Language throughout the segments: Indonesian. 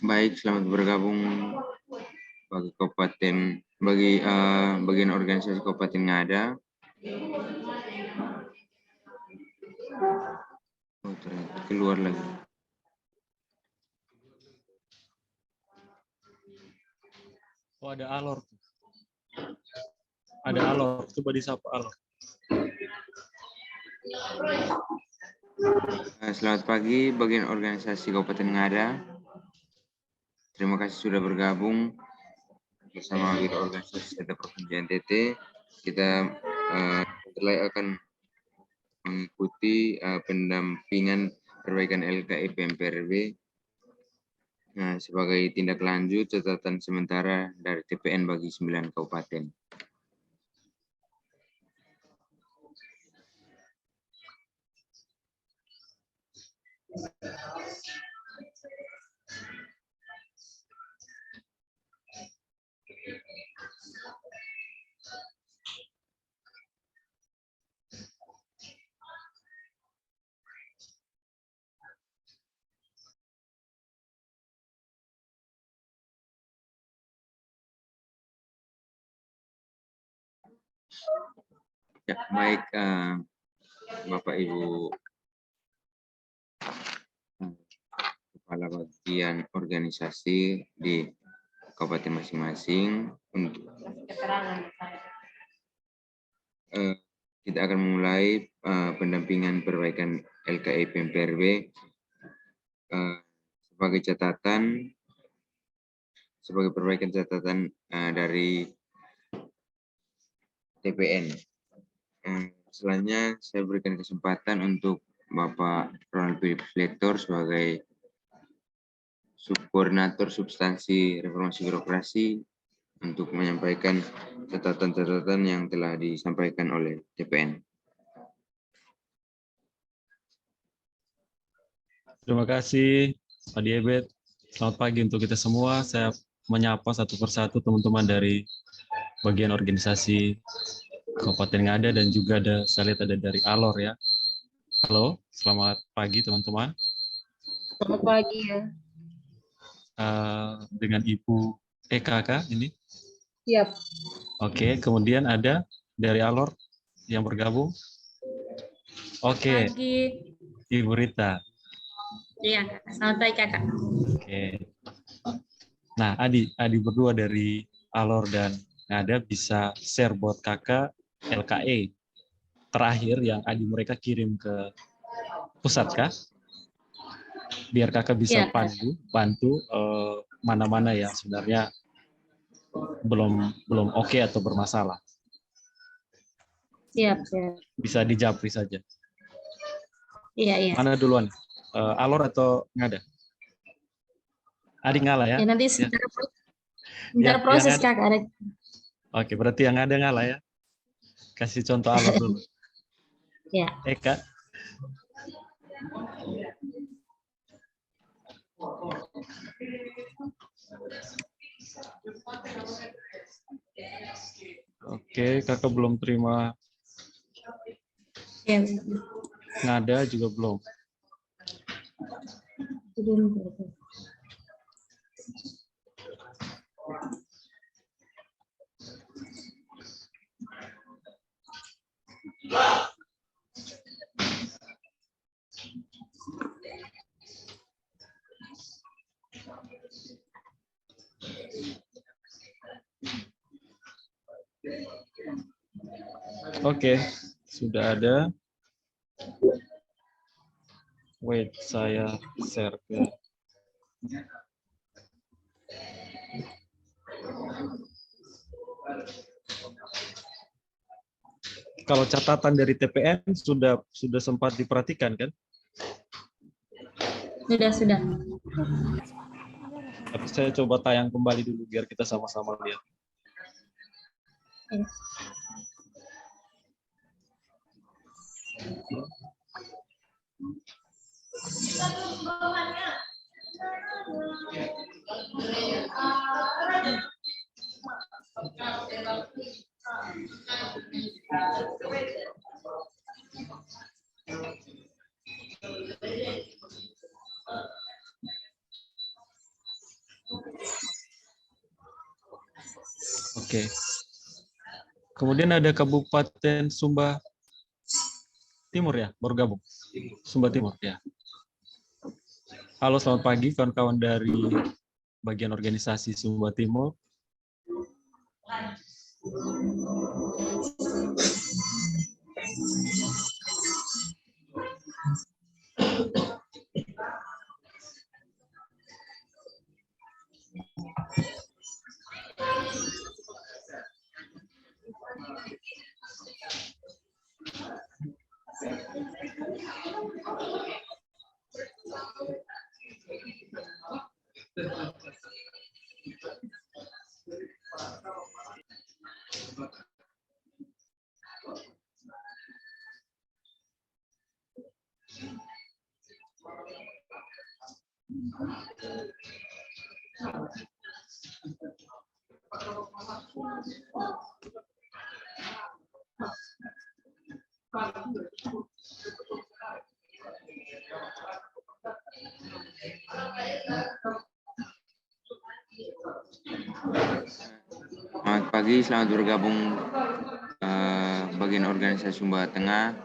Baik, selamat bergabung bagi bagian organisasi Kabupaten Ngada. Oh, ternyata keluar lagi. Oh, ada Alor. Ada Alor. Coba disapa Alor. Selamat pagi bagian organisasi Kabupaten Ngada. Terima kasih sudah bergabung bersama Biro Organisasi Data Provinsi NTT. Kita akan mengikuti pendampingan perbaikan LKI PMPRB sebagai tindak lanjut catatan sementara dari TPN bagi 9 kabupaten. Ya, baik Bapak Ibu Kepala Bagian Organisasi di Kabupaten masing-masing, untuk kita akan memulai pendampingan perbaikan LKI PMPRB sebagai perbaikan catatan dari TPN. Selanjutnya saya berikan kesempatan untuk Bapak Ronald Philip Lektor sebagai Subkoordinator Substansi Reformasi Birokrasi untuk menyampaikan catatan-catatan yang telah disampaikan oleh TPN. Terima kasih, Pak Diebet. Selamat pagi untuk kita semua. Saya menyapa satu persatu teman-teman dari bagian organisasi Kabupaten Ngada dan juga saya lihat ada dari Alor ya. Halo, selamat pagi teman-teman. Selamat pagi ya. Dengan Ibu Eka ini. Siap. Oke, kemudian ada dari Alor yang bergabung. Oke. Pagi. Ibu Rita. Iya, selamat pagi Kakak. Oke. Nah, Adi berdua dari Alor dan Ngada bisa share buat Kakak LKE terakhir yang Adi mereka kirim ke pusat kah? Biar Kakak bisa bantu mana-mana yang sebenarnya belum oke atau bermasalah. Siap. Bisa dijapri saja. Iya. Mana duluan? Alor atau Ngada? Adi ngalah ya? Ya nanti secara proses Kakak. Oke, berarti yang ada ngalah ya? Kasih contoh Alor dulu. Ya. Eka. Oke, Kakak belum terima. Ya. Ngada juga belum. Oke, sudah ada. Wait, saya share ke. Kalau catatan dari TPN sudah sempat diperhatikan kan? Sudah. Tapi saya coba tayang kembali dulu biar kita sama-sama lihat. Oke. Kemudian ada Kabupaten Sumba Timur ya, baru gabung. Sumba Timur ya. Halo, selamat pagi kawan-kawan dari bagian organisasi Sumba Timur. Selamat pagi, selamat bergabung bagian organisasi Sumba Tengah.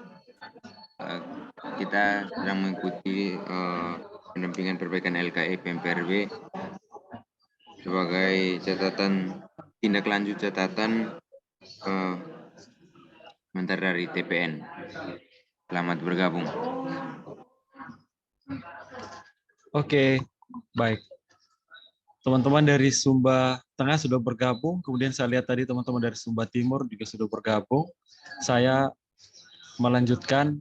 Kita sedang mengikuti pendampingan perbaikan LKE PMPRB sebagai catatan tindak lanjut catatan komentar dari TPN. Selamat bergabung. Oke, baik. Teman-teman dari Sumba Tengah sudah bergabung, kemudian saya lihat tadi teman-teman dari Sumba Timur juga sudah bergabung. Saya melanjutkan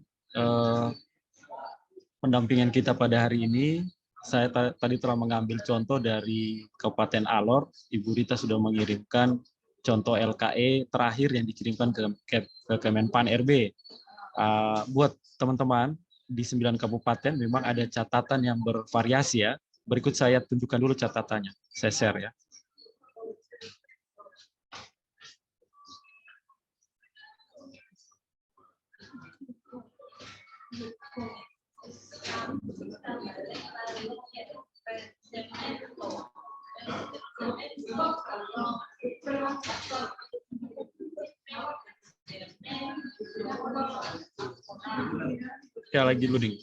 pendampingan kita pada hari ini. Saya tadi telah mengambil contoh dari Kabupaten Alor. Ibu Rita sudah mengirimkan contoh LKE terakhir yang dikirimkan ke Kemenpan RB. Buat teman-teman di 9 kabupaten memang ada catatan yang bervariasi ya. Berikut saya tunjukkan dulu catatannya. Saya share ya. Ya, lagi loading.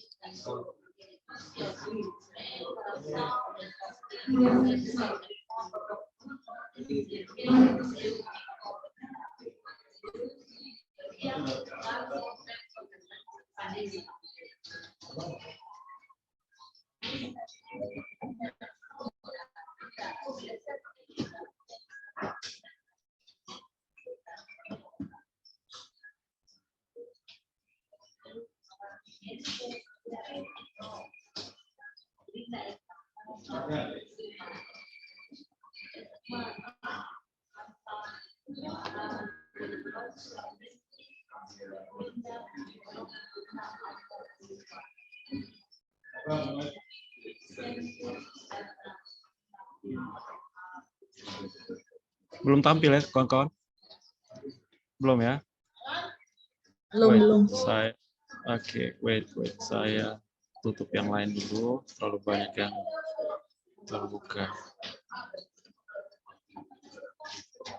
Belum tampil ya, kawan-kawan? Belum ya? Belum. Wait. Saya tutup yang lain dulu. Terlalu banyak yang terbuka.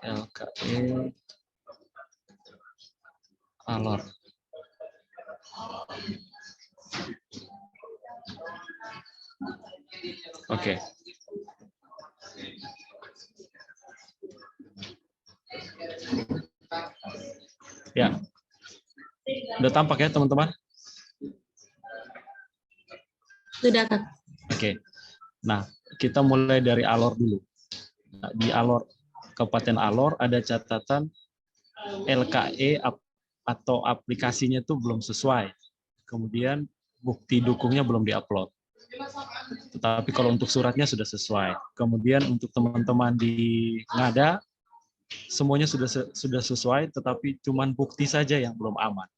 LKE Alor. Oke. Ya. Udah tampak ya, teman-teman? Sudah, Kak. Oke. Nah, kita mulai dari Alor dulu. Nah, di Alor, Kabupaten Alor ada catatan LKE atau aplikasinya itu belum sesuai. Kemudian bukti dukungnya belum diupload. Tetapi kalau untuk suratnya sudah sesuai. Kemudian untuk teman-teman di Ngada, semuanya sudah sesuai, tetapi cuman bukti saja yang belum aman.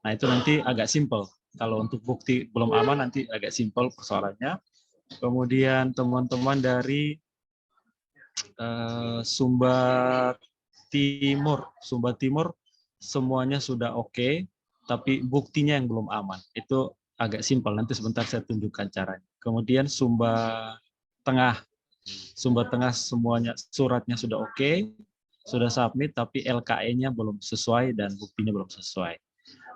Nah, itu nanti agak simpel. Kalau untuk bukti belum aman, nanti agak simpel persoalannya. Kemudian teman-teman dari Sumba Timur semuanya sudah oke, tapi buktinya yang belum aman. Itu agak simpel, nanti sebentar saya tunjukkan caranya. Kemudian Sumba Tengah semuanya suratnya sudah oke, sudah submit tapi LKE-nya belum sesuai dan buktinya belum sesuai.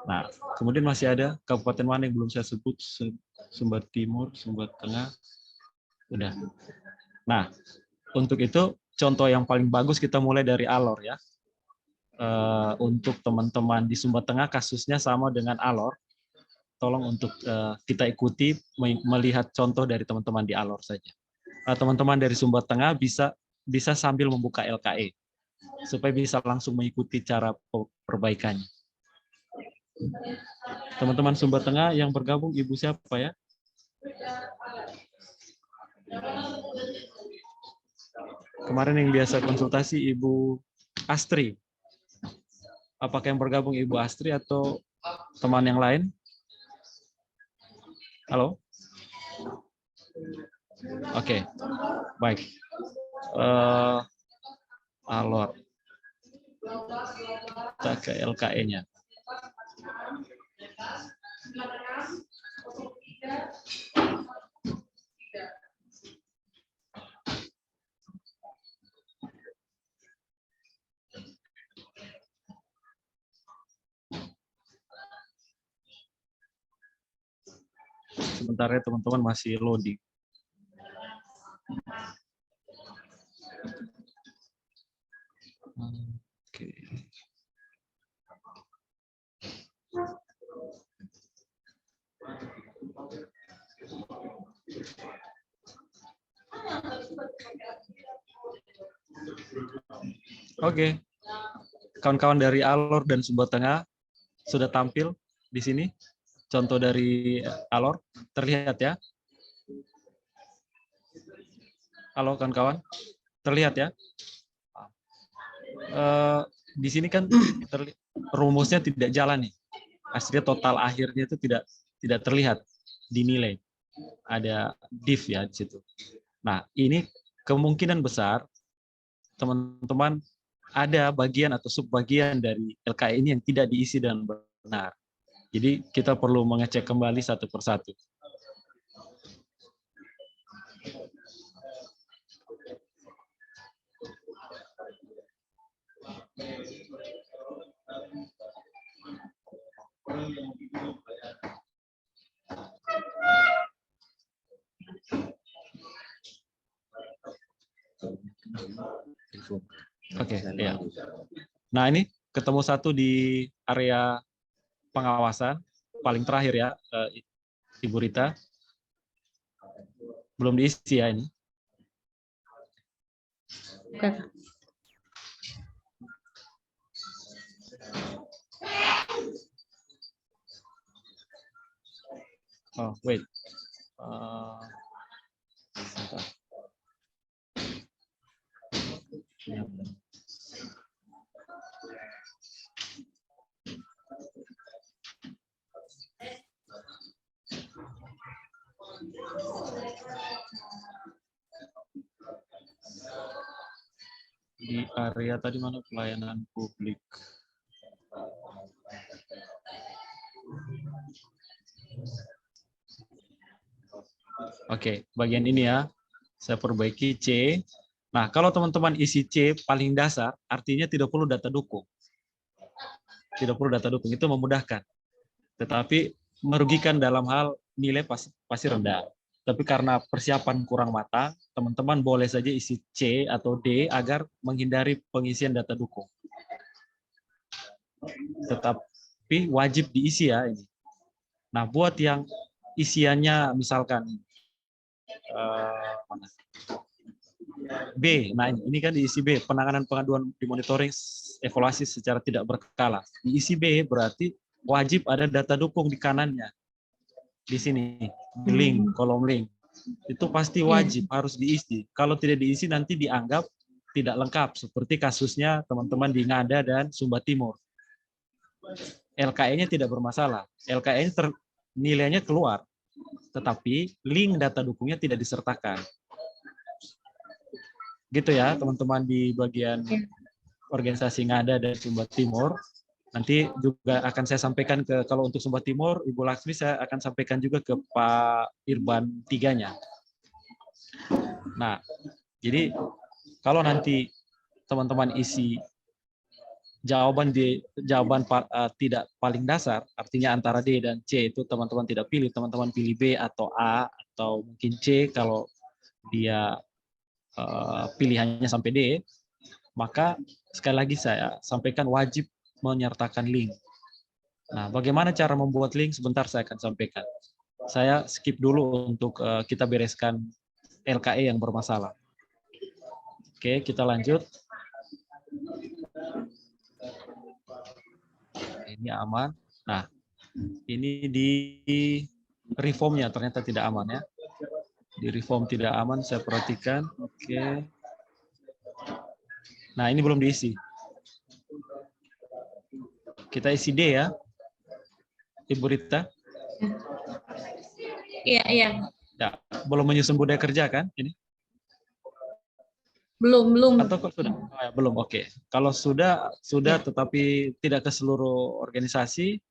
Nah, kemudian masih ada kabupaten mana yang belum saya sebut? Sumber Timur, Sumber Tengah, udah. Nah, untuk itu contoh yang paling bagus kita mulai dari Alor ya. Untuk teman-teman di Sumber Tengah kasusnya sama dengan Alor. Tolong untuk kita ikuti melihat contoh dari teman-teman di Alor saja. Teman-teman dari Sumber Tengah bisa sambil membuka LKE supaya bisa langsung mengikuti cara perbaikannya. Teman-teman Sumber Tengah yang bergabung, Ibu siapa ya? Kemarin yang biasa konsultasi Ibu Astri. Apakah yang bergabung Ibu Astri atau teman yang lain? Halo? Oke, baik. Alor. Kita ke LKE-nya. Sementara teman-teman masih loading. Oke. Oke. Kawan-kawan dari Alor dan Sumber Tengah sudah tampil di sini. Contoh dari Alor, terlihat ya? Halo kawan-kawan, terlihat ya? Di sini kan rumusnya tidak jalan nih. Hasilnya total akhirnya itu tidak terlihat dinilai. Ada div ya di situ. Nah, ini kemungkinan besar teman-teman ada bagian atau subbagian dari LKE ini yang tidak diisi dengan benar. Jadi kita perlu mengecek kembali satu persatu. Oke, ya. Nah, ini ketemu satu di area pengawasan paling terakhir ya, Ibu Rita. Belum diisi ya ini. Kakak. Oh, wait. Di area tadi mana pelayanan publik? Oke, bagian ini ya. Saya perbaiki C. Nah, kalau teman-teman isi C paling dasar, artinya tidak perlu data dukung. Tidak perlu data dukung, itu memudahkan. Tetapi merugikan dalam hal nilai pasti rendah. Tapi karena persiapan kurang matang, teman-teman boleh saja isi C atau D agar menghindari pengisian data dukung. Tetapi wajib diisi ya ini. Nah, buat yang isiannya misalkan B, nah ini kan diisi B, penanganan pengaduan dimonitoring evaluasi secara tidak berkala. Diisi B berarti wajib ada data dukung di kanannya. Di sini, di link, kolom link. Itu pasti wajib, harus diisi. Kalau tidak diisi nanti dianggap tidak lengkap, seperti kasusnya teman-teman di Ngada dan Sumba Timur. LKE-nya tidak bermasalah. LKE-nya nilainya keluar, tetapi link data dukungnya tidak disertakan. Gitu ya, teman-teman di bagian organisasi Ngada dan Sumba Timur. Nanti juga akan saya sampaikan kalau untuk Sumba Timur, Ibu Laksmi saya akan sampaikan juga ke Pak Irban 3-nya. Nah, jadi kalau nanti teman-teman isi jawaban tidak paling dasar, artinya antara D dan C itu teman-teman tidak pilih, teman-teman pilih B atau A atau mungkin C kalau dia pilihannya sampai D, maka sekali lagi saya sampaikan wajib menyertakan link. Nah, bagaimana cara membuat link? Sebentar saya akan sampaikan. Saya skip dulu untuk kita bereskan LKE yang bermasalah. Oke, kita lanjut. Ini aman. Nah, ini di reformnya ternyata tidak aman ya. Di reform tidak aman, saya perhatikan. Oke. Nah, ini belum diisi. Kita isi D ya, Ibu Rita. Iya, iya. Ya, belum menyusun budaya kerja kan ini? Belum. Atau kok sudah? Oh, ya, belum, oke. Kalau sudah tetapi tidak ke seluruh organisasi,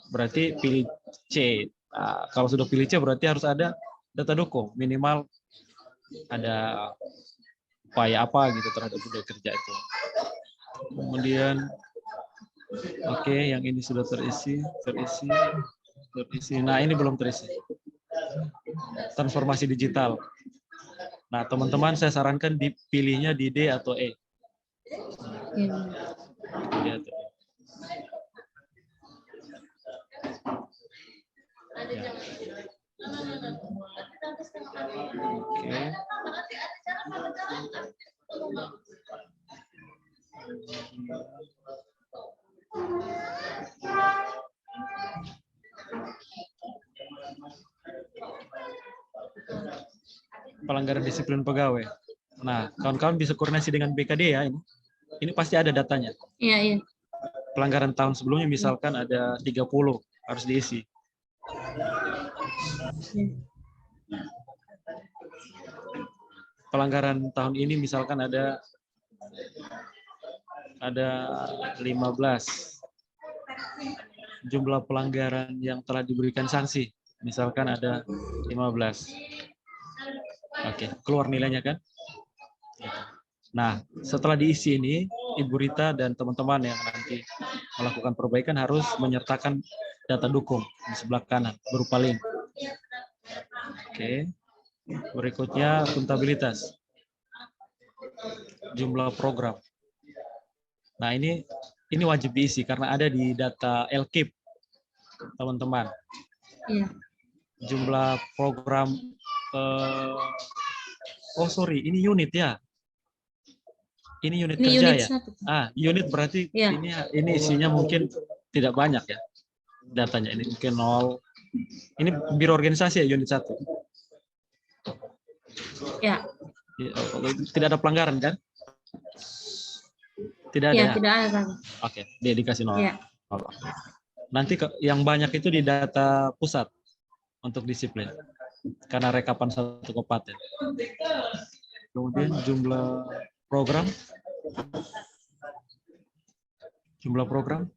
berarti pilih C. Nah, kalau sudah pilih C berarti harus ada data dukung, minimal ada upaya apa gitu terhadap budaya kerja itu. Kemudian, oke, yang ini sudah terisi. Nah, ini belum terisi. Transformasi digital. Nah, teman-teman saya sarankan dipilihnya di D atau E. D atau E. Ya. Oke. Pelanggaran disiplin pegawai. Nah, kawan-kawan bisa koordinasi dengan BKD ya ini. Ini pasti ada datanya. Iya, iya. Pelanggaran tahun sebelumnya misalkan ada 30 harus diisi. Pelanggaran tahun ini misalkan ada 15. Jumlah pelanggaran yang telah diberikan sanksi misalkan ada 15. Oke, keluar nilainya kan? Nah, setelah diisi ini, Ibu Rita dan teman-teman yang nanti melakukan perbaikan harus menyertakan data dukung di sebelah kanan berupa link. Oke. Berikutnya akuntabilitas. Jumlah program. Nah, ini wajib diisi karena ada di data LKIP, teman-teman. Iya. Jumlah program ini unit ya. Ini unit Ini kerja unit ya. 1. Unit berarti Ya. ini isinya mungkin tidak banyak ya. Datanya ini mungkin 0. Ini biro organisasi ya unit 1. Ya. Tidak ada pelanggaran kan? Tidak ada. Ya, tidak ada. Oke, dia dikasih 0. Ya. Nanti yang banyak itu di data pusat untuk disiplin. Karena rekapan satu kabupaten. Kemudian jumlah program. Jumlah program.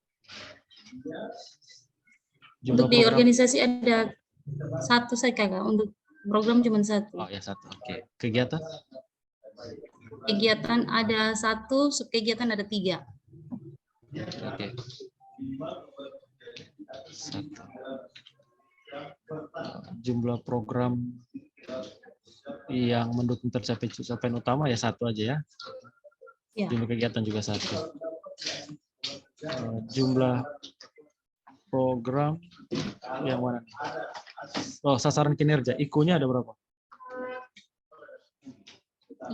Untuk di organisasi ada 1 saya Kakak. Untuk program cuma 1. Oh ya 1. Oke. Kegiatan? Kegiatan ada 1, subkegiatan ada 3. Oke. 1. Jumlah program yang mendukung tercapai capaian utama ya 1 aja ya. Ya. Jumlah kegiatan juga 1. Jumlah program yang mana? Oh, sasaran kinerja. IKU-nya ada berapa?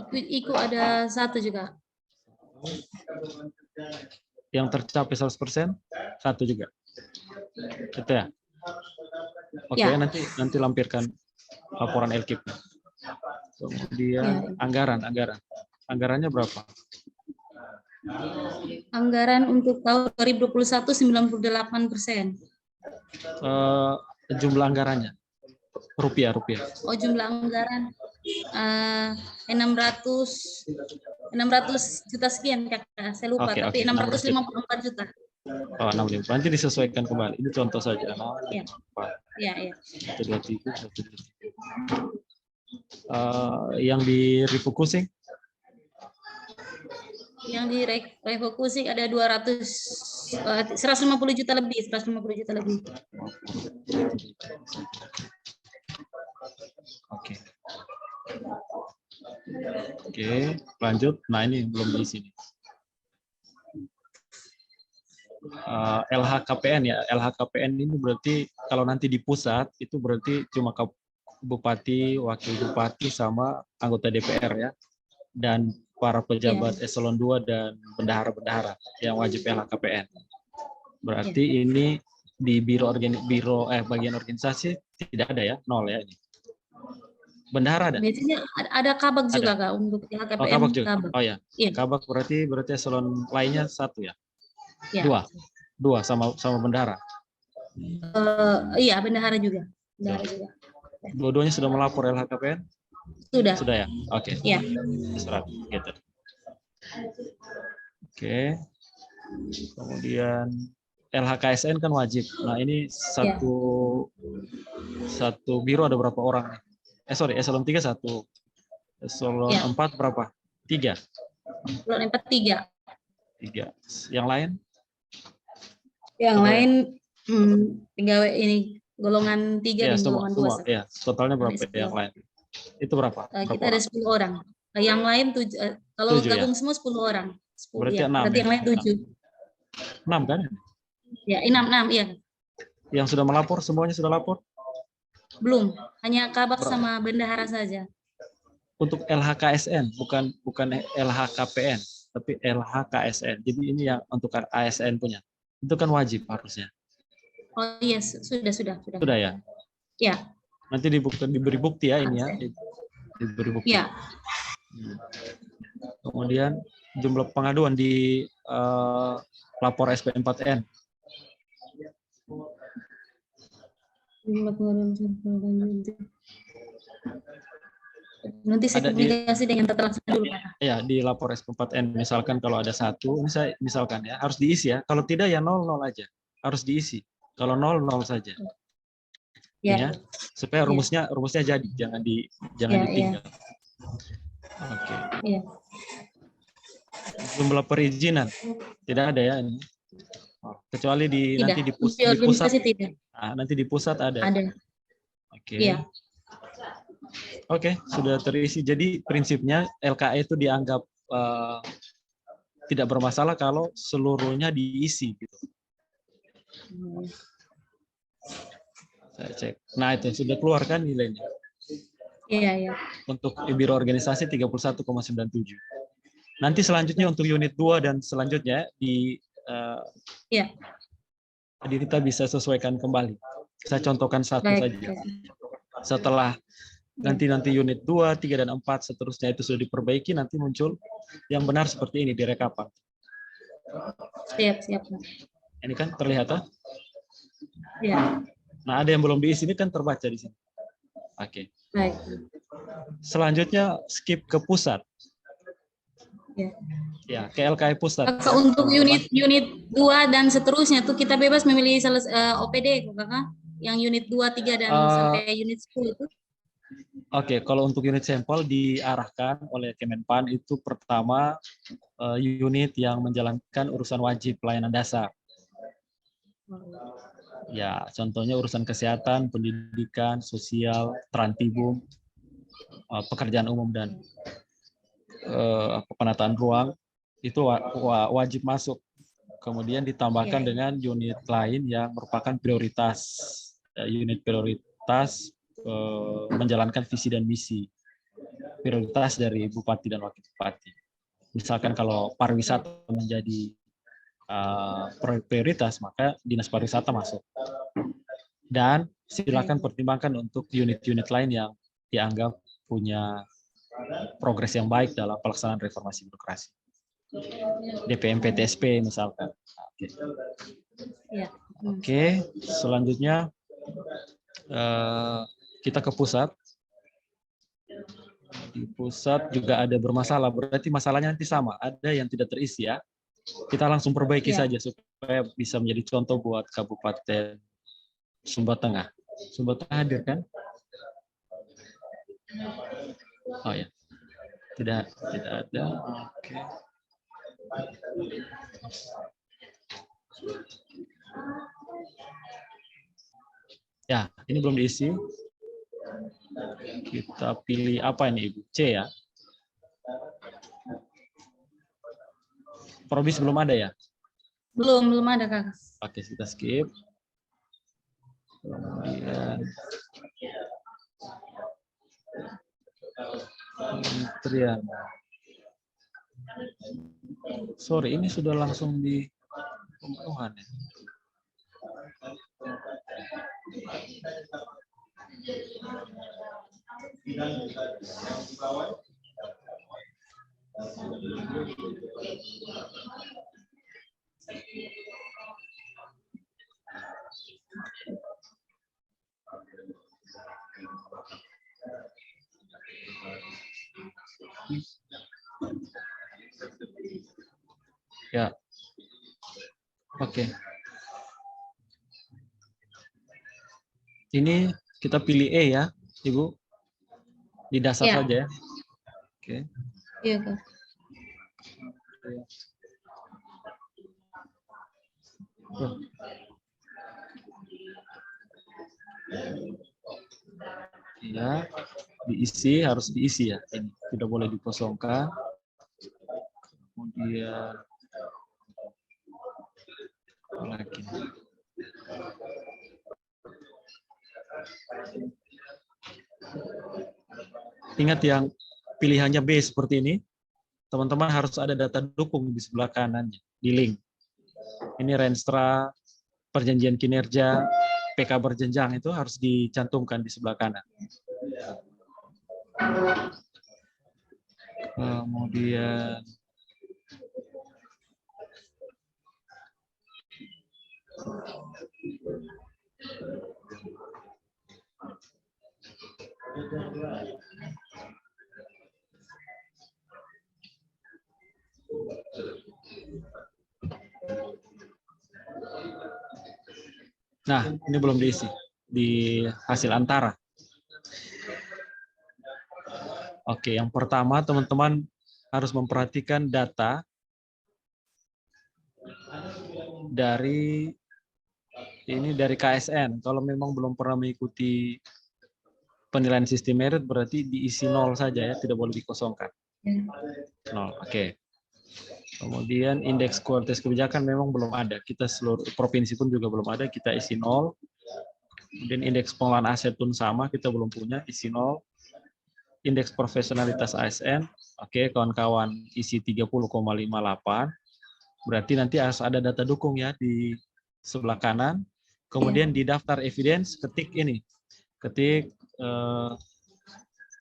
IKU ada 1 juga. Yang tercapai 100%? 1 juga. Itu ya? Oke, Ya. nanti lampirkan laporan LKIP. Kemudian anggaran. Anggarannya berapa? Anggaran untuk tahun 2021 98%. Jumlah anggarannya rupiah. Oh, jumlah anggaran 600 juta sekian Kakak. Saya lupa, Oke, tapi 654 juta. Oh, 65. Nanti disesuaikan kembali. Ini contoh saja. Ya. 123. Yang di refocusing Yang direfokusi ada 150 juta lebih, 150 juta lebih. Oke. Oke, lanjut. Nah, ini belum di sini. LHKPN ya. LHKPN ini berarti kalau nanti di pusat itu berarti cuma bupati, wakil bupati sama anggota DPR ya. Dan para pejabat eselon 2 dan bendahara-bendahara yang wajib LHKPN. Berarti ini di bagian organisasi tidak ada ya, nol ya ini. Bendahara ada? Biasanya ada kabak juga Kak untuk LHKPN. Oh, kabak juga. Kabak. Oh ya. Iya. Kabak berarti eselon lainnya 1 ya? Ya. Dua sama bendahara. Iya, bendahara juga. Bendahara juga. Dua-duanya sudah melapor LHKPN? Sudah. Sudah ya? Oke. Iya. Surat gitu. Oke. Kemudian LHKSN kan wajib. Nah, ini satu biro ada berapa orang? Eselon 3 1. Eselon 4 berapa? 3. Eselon 4 3. 3. Yang lain? Yang lain pegawai ini golongan 3 dan golongan 2. Ya, totalnya berapa yang lain? Itu berapa? Kita ada 10 orang. Yang lain kalau 7, gabung semua 10 orang. 10, berarti 6. Berarti yang lain 7. 6 kan? Ya, 6 iya. Yang sudah melapor semuanya sudah lapor? Belum, hanya kabak sama bendahara saja. Untuk LHKSN, bukan LHKPN, tapi LHKSN. Jadi ini yang untuk ASN punya. Itu kan wajib harusnya. Oh iya, sudah. Sudah ya? Ya. Nanti diberi bukti ya ini ya. Diberi bukti. Ya. Kemudian jumlah pengaduan di lapor SP4N. Nanti saya komunikasi dengan tata laksana dulu Pak. Ya, di lapor SP4N misalkan kalau ada 1, misalkan ya harus diisi ya. Kalau tidak ya 0 aja. Harus diisi. Kalau 0 saja. Ya. Supaya rumusnya jadi, jangan ditinggal. Oke. Iya. Jumlah perizinan tidak ada ya ini. Kecuali nanti di pusat. Tidak. Nah, nanti di pusat ada. Ada. Oke. Iya. Oke, sudah terisi. Jadi prinsipnya LKE itu dianggap tidak bermasalah kalau seluruhnya diisi gitu. Saya cek. Nah, itu sudah keluar kan nilainya? Iya. Untuk biro organisasi 31,97. Nanti selanjutnya untuk unit 2 dan selanjutnya kita bisa sesuaikan kembali. Saya contohkan satu saja. Setelah nanti unit 2, 3, dan 4 seterusnya itu sudah diperbaiki, nanti muncul yang benar seperti ini di rekapan. Siap. Ini kan terlihat ya? Iya. Nah, ada yang belum diisi, ini kan terbaca di sini. Oke. Baik. Selanjutnya skip ke pusat. Ya, ke LKI pusat. Untuk unit 2 dan seterusnya tuh kita bebas memilih OPD Kakak. Yang unit 2, 3 dan sampai unit 10 itu. Oke, kalau untuk unit sampel diarahkan oleh Kemenpan itu pertama unit yang menjalankan urusan wajib pelayanan dasar. Ya, contohnya urusan kesehatan, pendidikan, sosial, trantibum, pekerjaan umum dan penataan ruang itu wajib masuk. Kemudian ditambahkan dengan unit lain yang merupakan prioritas, unit prioritas menjalankan visi dan misi prioritas dari bupati dan wakil bupati. Misalkan kalau pariwisata menjadi prioritas, maka dinas pariwisata masuk. Dan silakan pertimbangkan untuk unit-unit lain yang dianggap punya progres yang baik dalam pelaksanaan reformasi birokrasi. DPMPTSP misalkan. Oke, selanjutnya kita ke pusat. Di pusat juga ada bermasalah, berarti masalahnya nanti sama, ada yang tidak terisi ya. Kita langsung perbaiki saja supaya bisa menjadi contoh buat Kabupaten Sumba Tengah. Sumba Tengah hadir kan? Oh ya, tidak ada. Oke. Ya, ini belum diisi. Kita pilih apa ini, Ibu? C ya. Probis belum ada ya? Belum ada Kakak. Oke, kita skip. Kemudian kementerian. Sorry, ini sudah langsung di pemenuhan ya. Ya, oke. Ini kita pilih E ya, Ibu. Di dasar Ya. saja ya. Oke. Iya Kak. Ya, diisi, harus diisi ya. Ini tidak boleh dikosongkan. Kemudian apa lagi? Ingat yang pilihannya B seperti ini, teman-teman harus ada data dukung di sebelah kanannya, di link. Ini Renstra, perjanjian kinerja, PK berjenjang itu harus dicantumkan di sebelah kanan. Kemudian nah, ini belum diisi di hasil antara. Oke, yang pertama teman-teman harus memperhatikan data dari KSN. Kalau memang belum pernah mengikuti penilaian sistem merit berarti diisi 0 saja ya, tidak boleh dikosongkan. 0, oke. Kemudian indeks kualitas kebijakan memang belum ada. Kita seluruh provinsi pun juga belum ada, kita isi 0. Kemudian indeks pengelolaan aset pun sama, kita belum punya, isi 0. Indeks profesionalitas ASN, oke, kawan-kawan isi 30,58. Berarti nanti harus ada data dukung ya di sebelah kanan. Kemudian di daftar evidence ketik ini. Ketik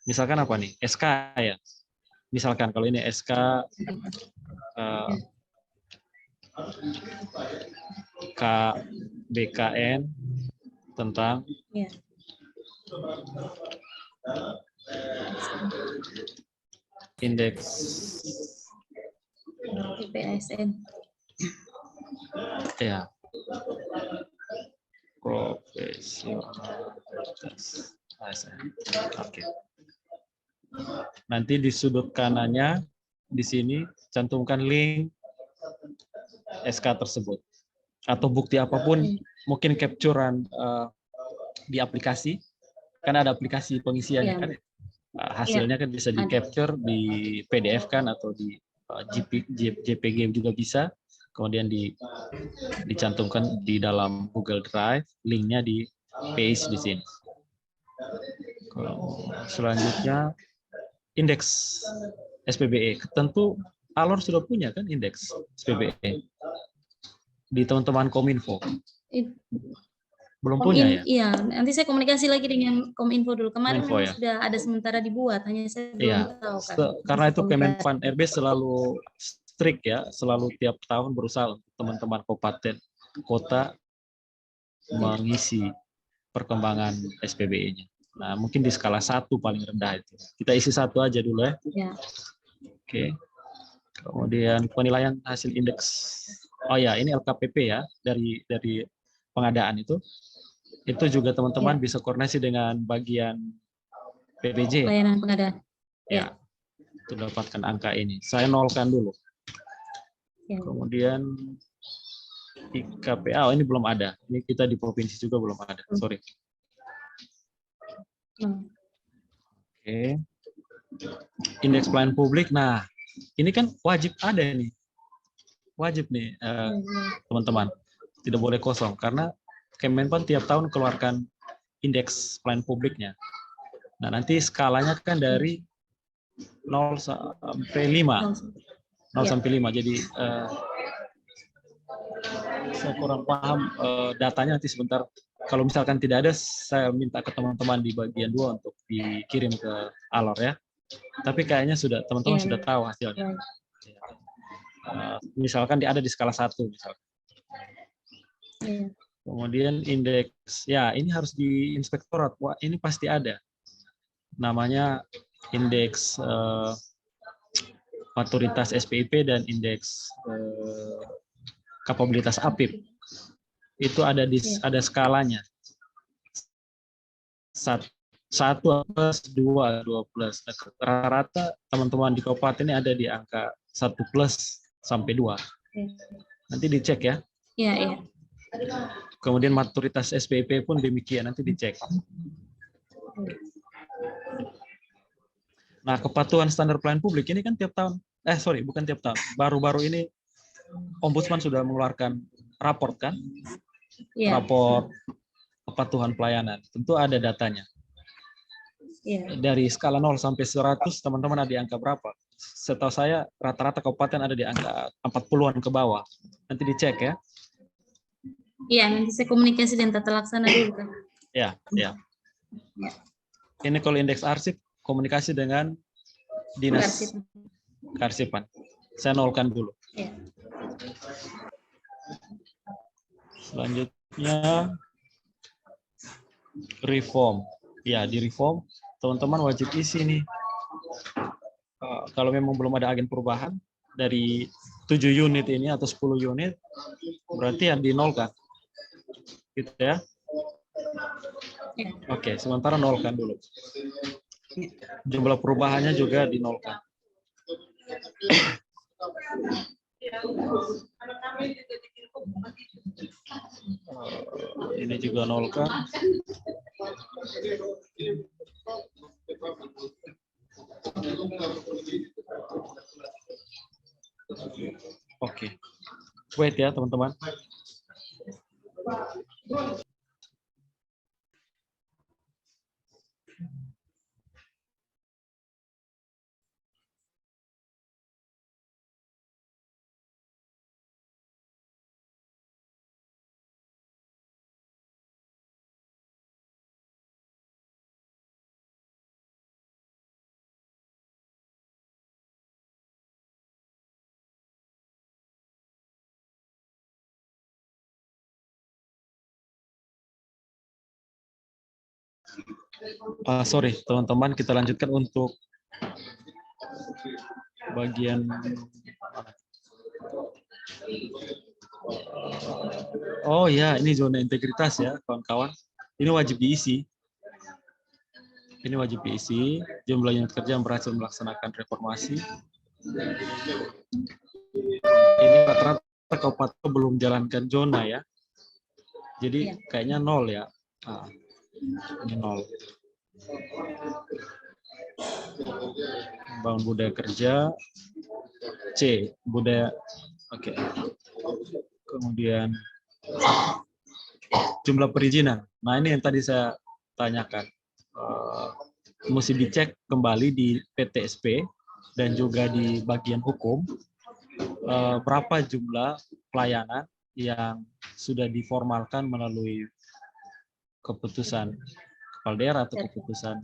misalkan apa nih? SK ya. Misalkan kalau ini SK KBKN tentang indeks PPASN. Ya. Profesionalitas ASN. Oke. Nanti di sudut kanannya di sini cantumkan link SK tersebut atau bukti apapun, mungkin capturean di aplikasi, kan ada aplikasi pengisiannya kan, hasilnya kan bisa di capture di PDF kan atau di JPG juga bisa, kemudian dicantumkan di dalam Google Drive, linknya di paste di sini. Selanjutnya indeks SPBE, tentu Alor sudah punya kan indeks SPBE di teman-teman Kominfo. Belum punya ya? Iya, nanti saya komunikasi lagi dengan Kominfo dulu. Kemarin Kominfo, ya? sudah ada sementara dibuat, hanya saya belum tahu kan. Karena itu Kemenpan RB selalu strict ya, selalu tiap tahun berusaha untuk teman-teman kabupaten, kota mengisi perkembangan SPBE-nya. Nah, mungkin di skala 1 paling rendah itu. Kita isi 1 aja dulu ya. Oke. Kemudian penilaian hasil indeks. Oh ya, ini LKPP ya, dari pengadaan itu juga teman-teman bisa koordinasi dengan bagian PPJ. Pelayanan pengadaan. Ya, untuk dapatkan angka ini. Saya nolkan dulu. Ya. Kemudian IKPA, oh, ini belum ada. Ini kita di provinsi juga belum ada. Sorry. Oke. Indeks pelayanan publik. Nah, ini kan wajib ada nih. Wajib nih, teman-teman. Tidak boleh kosong karena Kemenpan tiap tahun keluarkan indeks pelayanan publiknya. Nah, nanti skalanya kan dari 0 sampai 5. 0 sampai 5. Jadi saya kurang paham datanya, nanti sebentar. Kalau misalkan tidak ada, saya minta ke teman-teman di bagian 2 untuk dikirim ke Alor ya. Tapi kayaknya sudah teman-teman sudah tahu hasilnya. Misalkan ada di skala 1 misalkan. Kemudian indeks, ya ini harus di inspektorat. Wah, ini pasti ada. Namanya indeks maturitas SPIP dan indeks kapabilitas APIP. Itu ada ada skalanya. 1 plus 2 plus. Rata-rata teman-teman di kabupaten ini ada di angka 1 plus sampai 2. Nanti dicek ya. Iya, iya. Kemudian maturitas SPIP pun demikian, nanti dicek. Nah, kepatuhan standar pelayanan publik ini kan tiap tahun, bukan tiap tahun, baru-baru ini Ombudsman sudah mengeluarkan raport kan? Ya. Raport kepatuhan pelayanan, tentu ada datanya. Ya. Dari skala 0 sampai 100, teman-teman ada di angka berapa? Setahu saya, rata-rata kabupaten ada di angka 40-an ke bawah. Nanti dicek ya. Iya, nanti saya komunikasi dengan tata laksana dulu kan. Ya. Ini kalau indeks arsip, komunikasi dengan dinas kearsipan. Saya nolkan dulu. Ya. Selanjutnya reform. Ya, di reform teman-teman wajib isi nih. Kalau memang belum ada agen perubahan dari 7 unit ini atau 10 unit, berarti yang dinolkan. Gitu ya. Oke, sementara nolkan dulu. Jumlah perubahannya juga dinolkan. Ini juga nolkan. Oke. Wait ya, teman-teman. Sorry, teman-teman, kita lanjutkan untuk bagian oh ya, ini zona integritas ya, kawan-kawan. Ini wajib diisi. Ini wajib diisi. Jumlah unit kerja yang berhasil melaksanakan reformasi. Ini rata-rata kabupaten belum jalankan zona ya. Jadi kayaknya 0 ya. Ini 0. Bangun budaya kerja. C, budaya. Oke. Kemudian jumlah perizinan. Nah, ini yang tadi saya tanyakan. Mesti dicek kembali di PTSP dan juga di bagian hukum berapa jumlah pelayanan yang sudah diformalkan melalui keputusan kepala daerah atau keputusan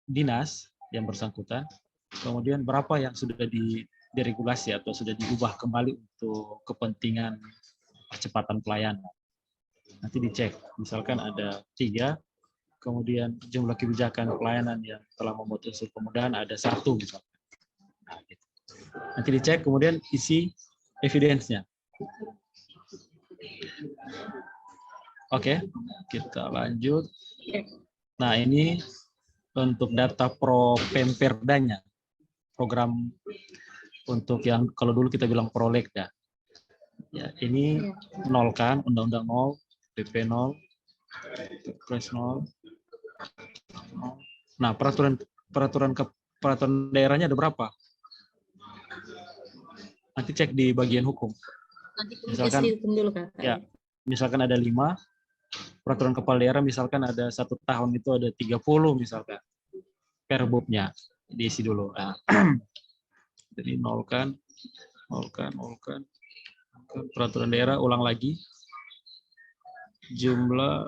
dinas yang bersangkutan, kemudian berapa yang sudah diregulasi atau sudah diubah kembali untuk kepentingan percepatan pelayanan. Nanti dicek, misalkan ada 3, kemudian jumlah kebijakan pelayanan yang telah membuat unsur kemudahan ada 1 misalkan. Nah, gitu. Nanti dicek, kemudian isi evidence-nya. Oke, kita lanjut. Nah, ini untuk data pro Pemperdanya, program untuk yang kalau dulu kita bilang prolegda. Ya, ini nol kan, undang-undang 0, PP 0, Kepres 0. Nah, peraturan daerahnya ada berapa? Nanti cek di bagian hukum. Nanti Misalkan, komunikasi hukum dulu, Kak. ya, misalkan ada 5, peraturan kepala daerah misalkan ada 1 tahun itu ada 30 misalkan. Perbubnya diisi dulu. Nah, jadi nolkan. Peraturan daerah ulang lagi. Jumlah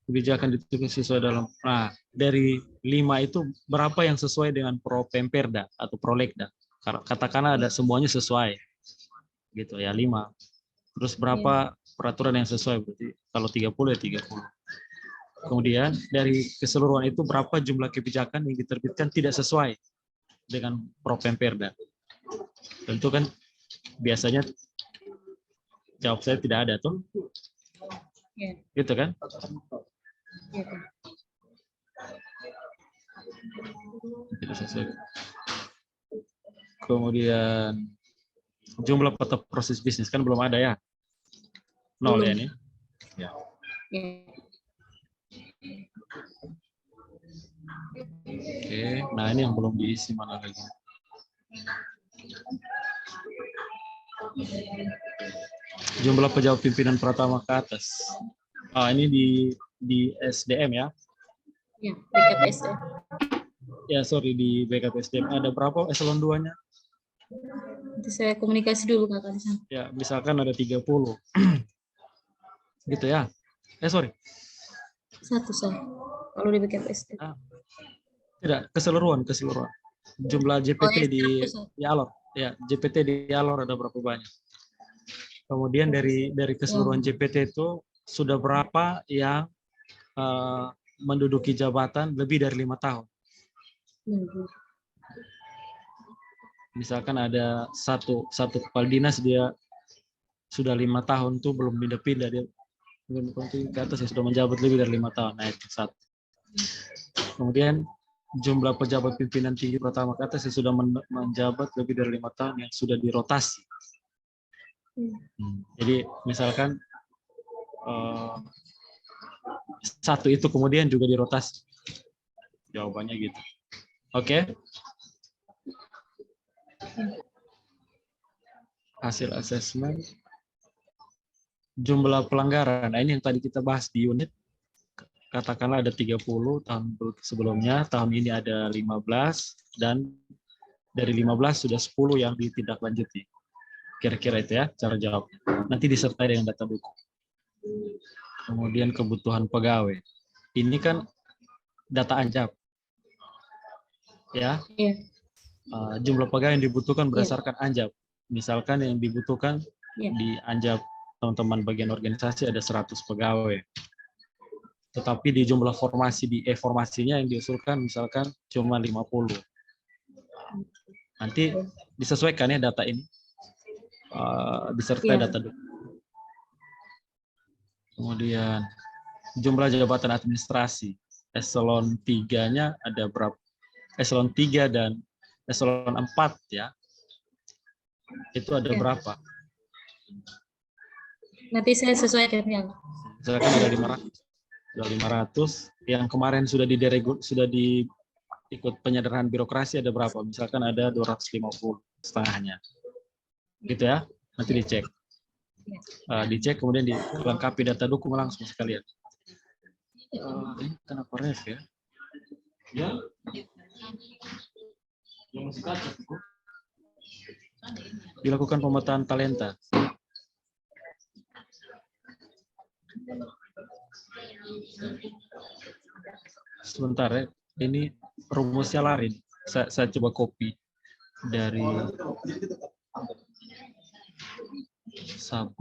kebijakan ditentukan sesuai dalam. Nah, dari 5 itu berapa yang sesuai dengan Pro Pemperda atau Prolegda? Katakanlah ada semuanya sesuai. Gitu ya, 5. Terus berapa peraturan yang sesuai? Berarti kalau 30 ya 30. Kemudian dari keseluruhan itu berapa jumlah kebijakan yang diterbitkan tidak sesuai dengan Pro Pemperda? Tentu kan biasanya jawab saya tidak ada tuh. Gitu kan? Tidak sesuai. Kemudian jumlah peta proses bisnis kan belum ada ya? 0 ya ini. Ya. Oke, nah ini yang belum diisi mana lagi? Jumlah pejabat pimpinan pertama ke atas. Ini di SDM ya? Ya, BKPSDM. Ya, sorry, di BKPSDM ada berapa eselon 2-nya? Nanti saya komunikasi dulu, Kak. Ya, misalkan ada 30. Gitu ya? Sorry. 1 saya. Kalau di BKPSDM. Tidak, keseluruhan. Jumlah JPT di Alor. Ya, JPT di Alor ada berapa banyak? Kemudian dari keseluruhan JPT itu sudah berapa yang menduduki jabatan lebih dari 5 tahun? Misalkan ada satu kepala dinas dia sudah 5 tahun tuh belum pindah-pindah, dia ke atas ya sudah menjabat lebih dari 5 tahun. Nah, itu 1. Kemudian jumlah pejabat pimpinan tinggi pertama ke atas yang sudah menjabat lebih dari 5 tahun yang sudah dirotasi. Jadi misalkan 1 itu kemudian juga dirotasi. Jawabannya gitu. Oke. Hasil asesmen. Jumlah pelanggaran. Nah, ini yang tadi kita bahas di unit. Katakanlah ada 30 tahun sebelumnya, tahun ini ada 15, dan dari 15 sudah 10 yang ditindaklanjuti. Kira-kira itu ya cara jawab. Nanti disertai dengan data buku. Kemudian kebutuhan pegawai. Ini kan data anjap. Ya. Jumlah pegawai yang dibutuhkan berdasarkan anjap. Misalkan yang dibutuhkan di anjap teman-teman bagian organisasi ada 100 pegawai. Tetapi di jumlah formasi di formasinya yang diusulkan misalkan cuma 50. Nanti disesuaikan ya data ini. Disertai data dulu. Kemudian jumlah jabatan administrasi eselon 3-nya ada berapa? Eselon 3 dan eselon 4 ya. Itu ada berapa? Nanti saya sesuaikan ya. Misalkan ada 500. Sudah 500, yang kemarin sudah ikut penyederhanaan birokrasi ada berapa? Misalkan ada 250 setengahnya. Gitu ya, nanti dicek. Dicek kemudian dilengkapi data dukung langsung sekalian. Ini kenapa ref ya? Ya. Dilakukan pemetaan talenta. Sebentar ya, ini rumusnya lain. Saya coba copy dari Sabu.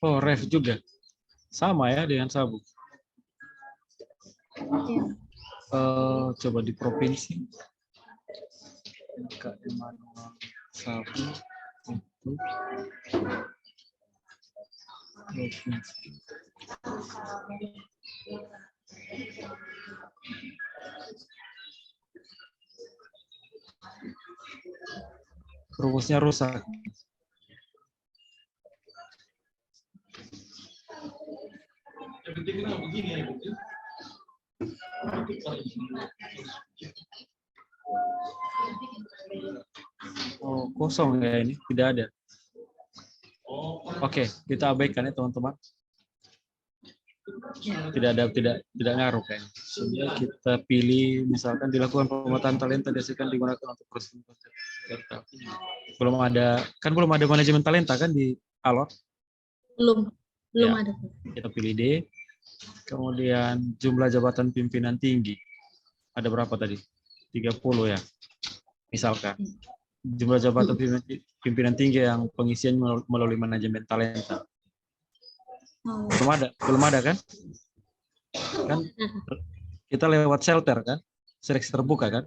Oh, ref juga. Sama ya dengan Sabu. Coba di provinsi. LKM manual Sabu itu provinsi. Rumusnya rusak. Oh, kosong ya ini, tidak ada. Oke, kita abaikan ya teman-teman. Tidak ngaruh kayaknya. Sehingga kita pilih misalkan dilakukan pemetaan talenta dihasilkan digunakan untuk proses. Belum ada manajemen talenta kan di Alor? Belum Ya. ada. Kita pilih D. Kemudian jumlah jabatan pimpinan tinggi. Ada berapa tadi? 30 ya. Misalkan. Jumlah jabatan pimpinan tinggi yang pengisian melalui manajemen talenta. Belum ada kan? Kan kita lewat shelter kan? Seleksi terbuka kan?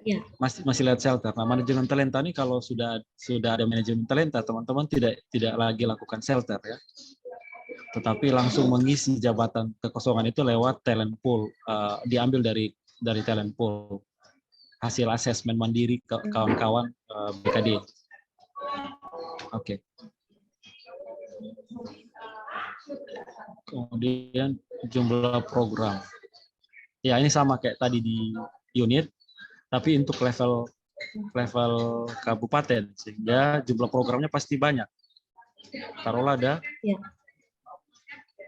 Ya. Masih lewat shelter. Nah, manajemen talenta ini kalau sudah ada manajemen talenta, teman-teman tidak lagi lakukan shelter ya. Tetapi langsung mengisi jabatan kekosongan itu lewat talent pool, diambil dari talent pool. Hasil asesmen mandiri ke kawan-kawan BKD. Oke. Kemudian jumlah program. Ya, ini sama kayak tadi di unit, tapi untuk level kabupaten, sehingga jumlah programnya pasti banyak. Taruhlah ada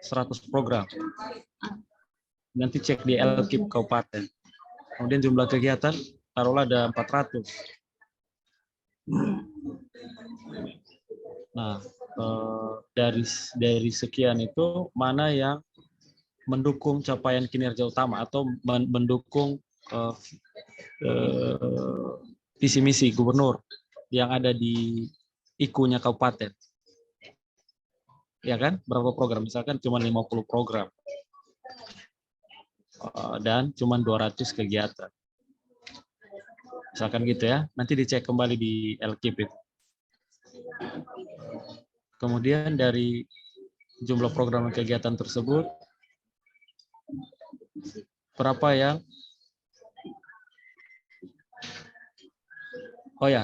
100 program. Nanti cek di LKIP kabupaten. Kemudian jumlah kegiatan, taruhlah ada 400. Nah, dari sekian itu mana yang mendukung capaian kinerja utama atau mendukung visi misi gubernur yang ada di IKU-nya kabupaten. Ya kan? Berapa program? Misalkan cuma 50 program. Dan cuma 200 kegiatan. Misalkan gitu ya. Nanti dicek kembali di LKIP itu. Kemudian dari jumlah program dan kegiatan tersebut, berapa yang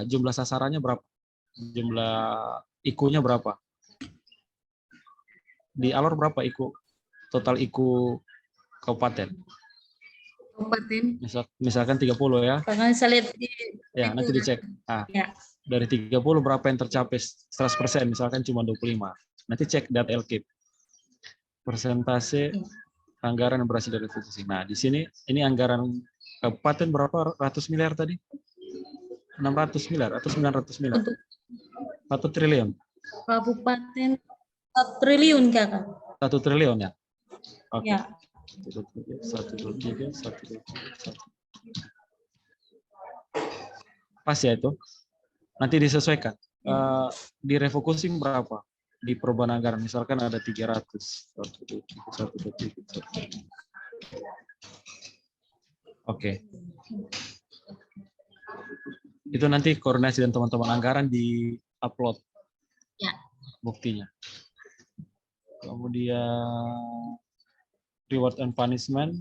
jumlah sasarannya berapa? Jumlah IKU-nya berapa? Di Alor berapa IKU? Total IKU kabupaten? Misalkan 30 ya. Ya, nanti dicek. Dari 30 berapa yang tercapai 100%, misalkan cuma 25. Nanti cek data LKIP. Persentase anggaran yang berhasil dari refocusing. Nah, di sini ini anggaran kabupaten berapa ratus miliar tadi? 600 miliar atau 900 miliar? 1 triliun. Kabupaten 1 triliun, Kakak. 1 triliun ya? Oke. Ya. 1, 2, 3. Pas ya itu? Nanti disesuaikan. Di refocusing berapa? Di perubahan anggaran, misalkan ada 300. 1, 2, 3. Oke. Itu nanti koordinasi dan teman-teman anggaran di-upload buktinya. Kemudian reward and punishment.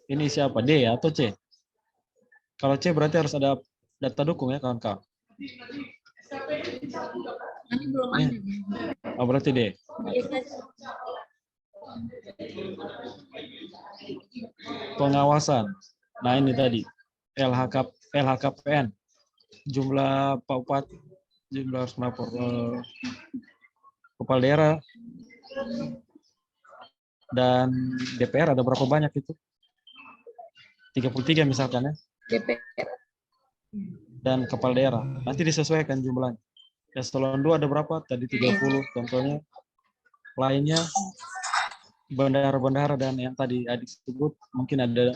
Ini siapa? D ya atau C? Kalau C berarti harus ada data dukung ya kawan-kawan. Ini belum ada. Oh, berarti D. Pengawasan. Nah, ini tadi LHKPN. Jumlah paupat, jumlah harus melapor kepala daerah dan DPR ada berapa banyak itu? 33 misalkan ya. DPR. Dan kepala daerah. Nanti disesuaikan jumlahnya. Eselon 2 ada berapa? Tadi 30 contohnya. Lainnya bendahara-bendahara dan yang tadi Adik sebut mungkin ada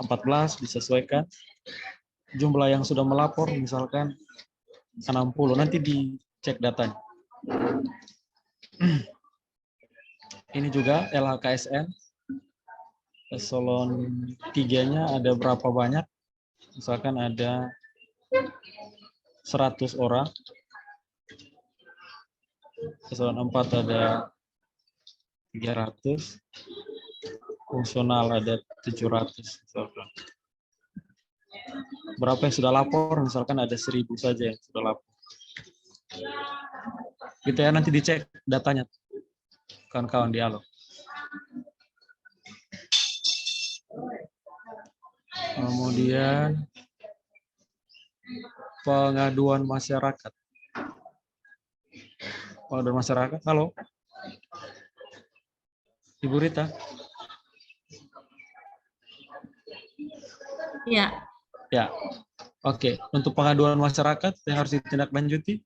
14 disesuaikan. Jumlah yang sudah melapor misalkan 60. Nanti dicek datanya. Ini juga LHKSN. Eselon 3-nya ada berapa banyak? Misalkan ada 100 orang. Eselon 4 ada 300. Fungsional ada 700. Misalkan. Berapa yang sudah lapor? Misalkan ada 1000 saja yang sudah lapor. Gitu ya, nanti dicek datanya. Kawan-kawan di Alor. Kemudian pengaduan masyarakat. Pengaduan masyarakat, halo. Ibu Rita. Ya. Ya, oke. Untuk pengaduan masyarakat yang harus ditindaklanjuti.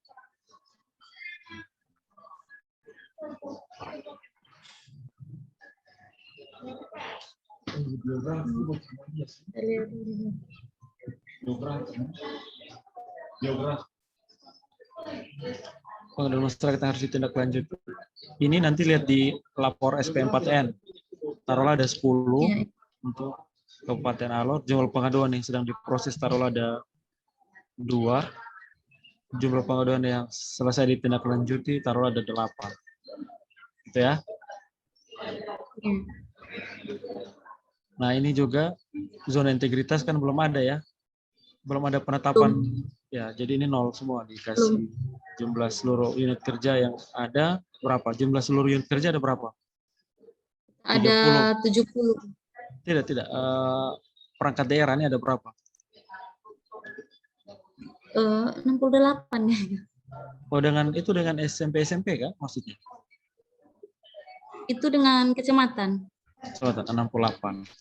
Pengaduan masyarakat yang harus ditindaklanjuti. Ini nanti lihat di lapor SP4N. Taruhlah ada 10 untuk Kabupaten Alor. Jumlah pengaduan yang sedang diproses taruhlah ada 2. Jumlah pengaduan yang selesai ditindaklanjuti taruhlah ada 8. Gitu ya. Nah, ini juga zona integritas kan belum ada ya. Belum ada penetapan. Ya, jadi ini 0 semua dikasih. Jumlah seluruh unit kerja yang ada berapa? Jumlah seluruh unit kerja ada berapa? Ada 70. Tidak. Perangkat daerah ini ada berapa? 68 ya. Oh, dengan SMP kan maksudnya? Itu dengan kecamatan. 68.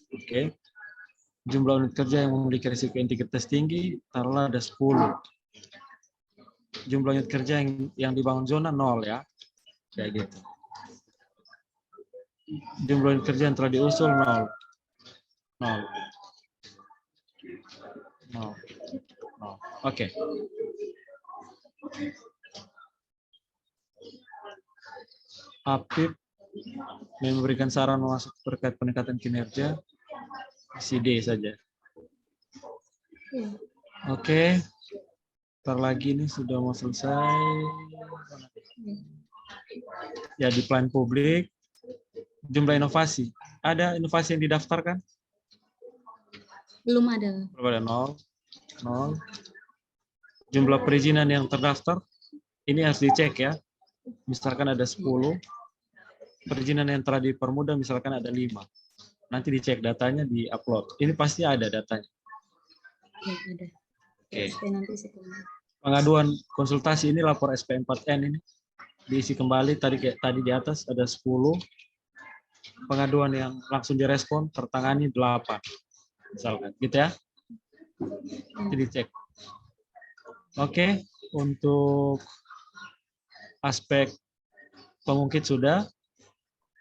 Oke. Jumlah unit kerja yang memiliki risiko integritas tinggi taruhlah ada 10. Jumlah unit kerja yang dibangun zona 0 ya. Kayak gitu. Jumlah unit kerja yang telah diusul 0. Oke. Apip memberikan saran masuk terkait peningkatan kinerja. CD saja. Oke. Ntar lagi ini sudah mau selesai. Ya, di plan publik. Jumlah inovasi. Ada inovasi yang didaftarkan? Belum ada. Belum ada, 0. Jumlah perizinan yang terdaftar. Ini harus dicek ya. Misalkan ada 10. Perizinan yang telah dipermudah misalkan ada 5. Nanti dicek datanya, di-upload. Ini pasti ada datanya. Ya, ada. Oke. Nanti Pengaduan konsultasi ini lapor SP4N ini diisi kembali tadi di atas ada 10. Pengaduan yang langsung direspon tertangani 8. Misalkan, gitu ya. Nanti dicek. Oke, untuk aspek pengungkit sudah.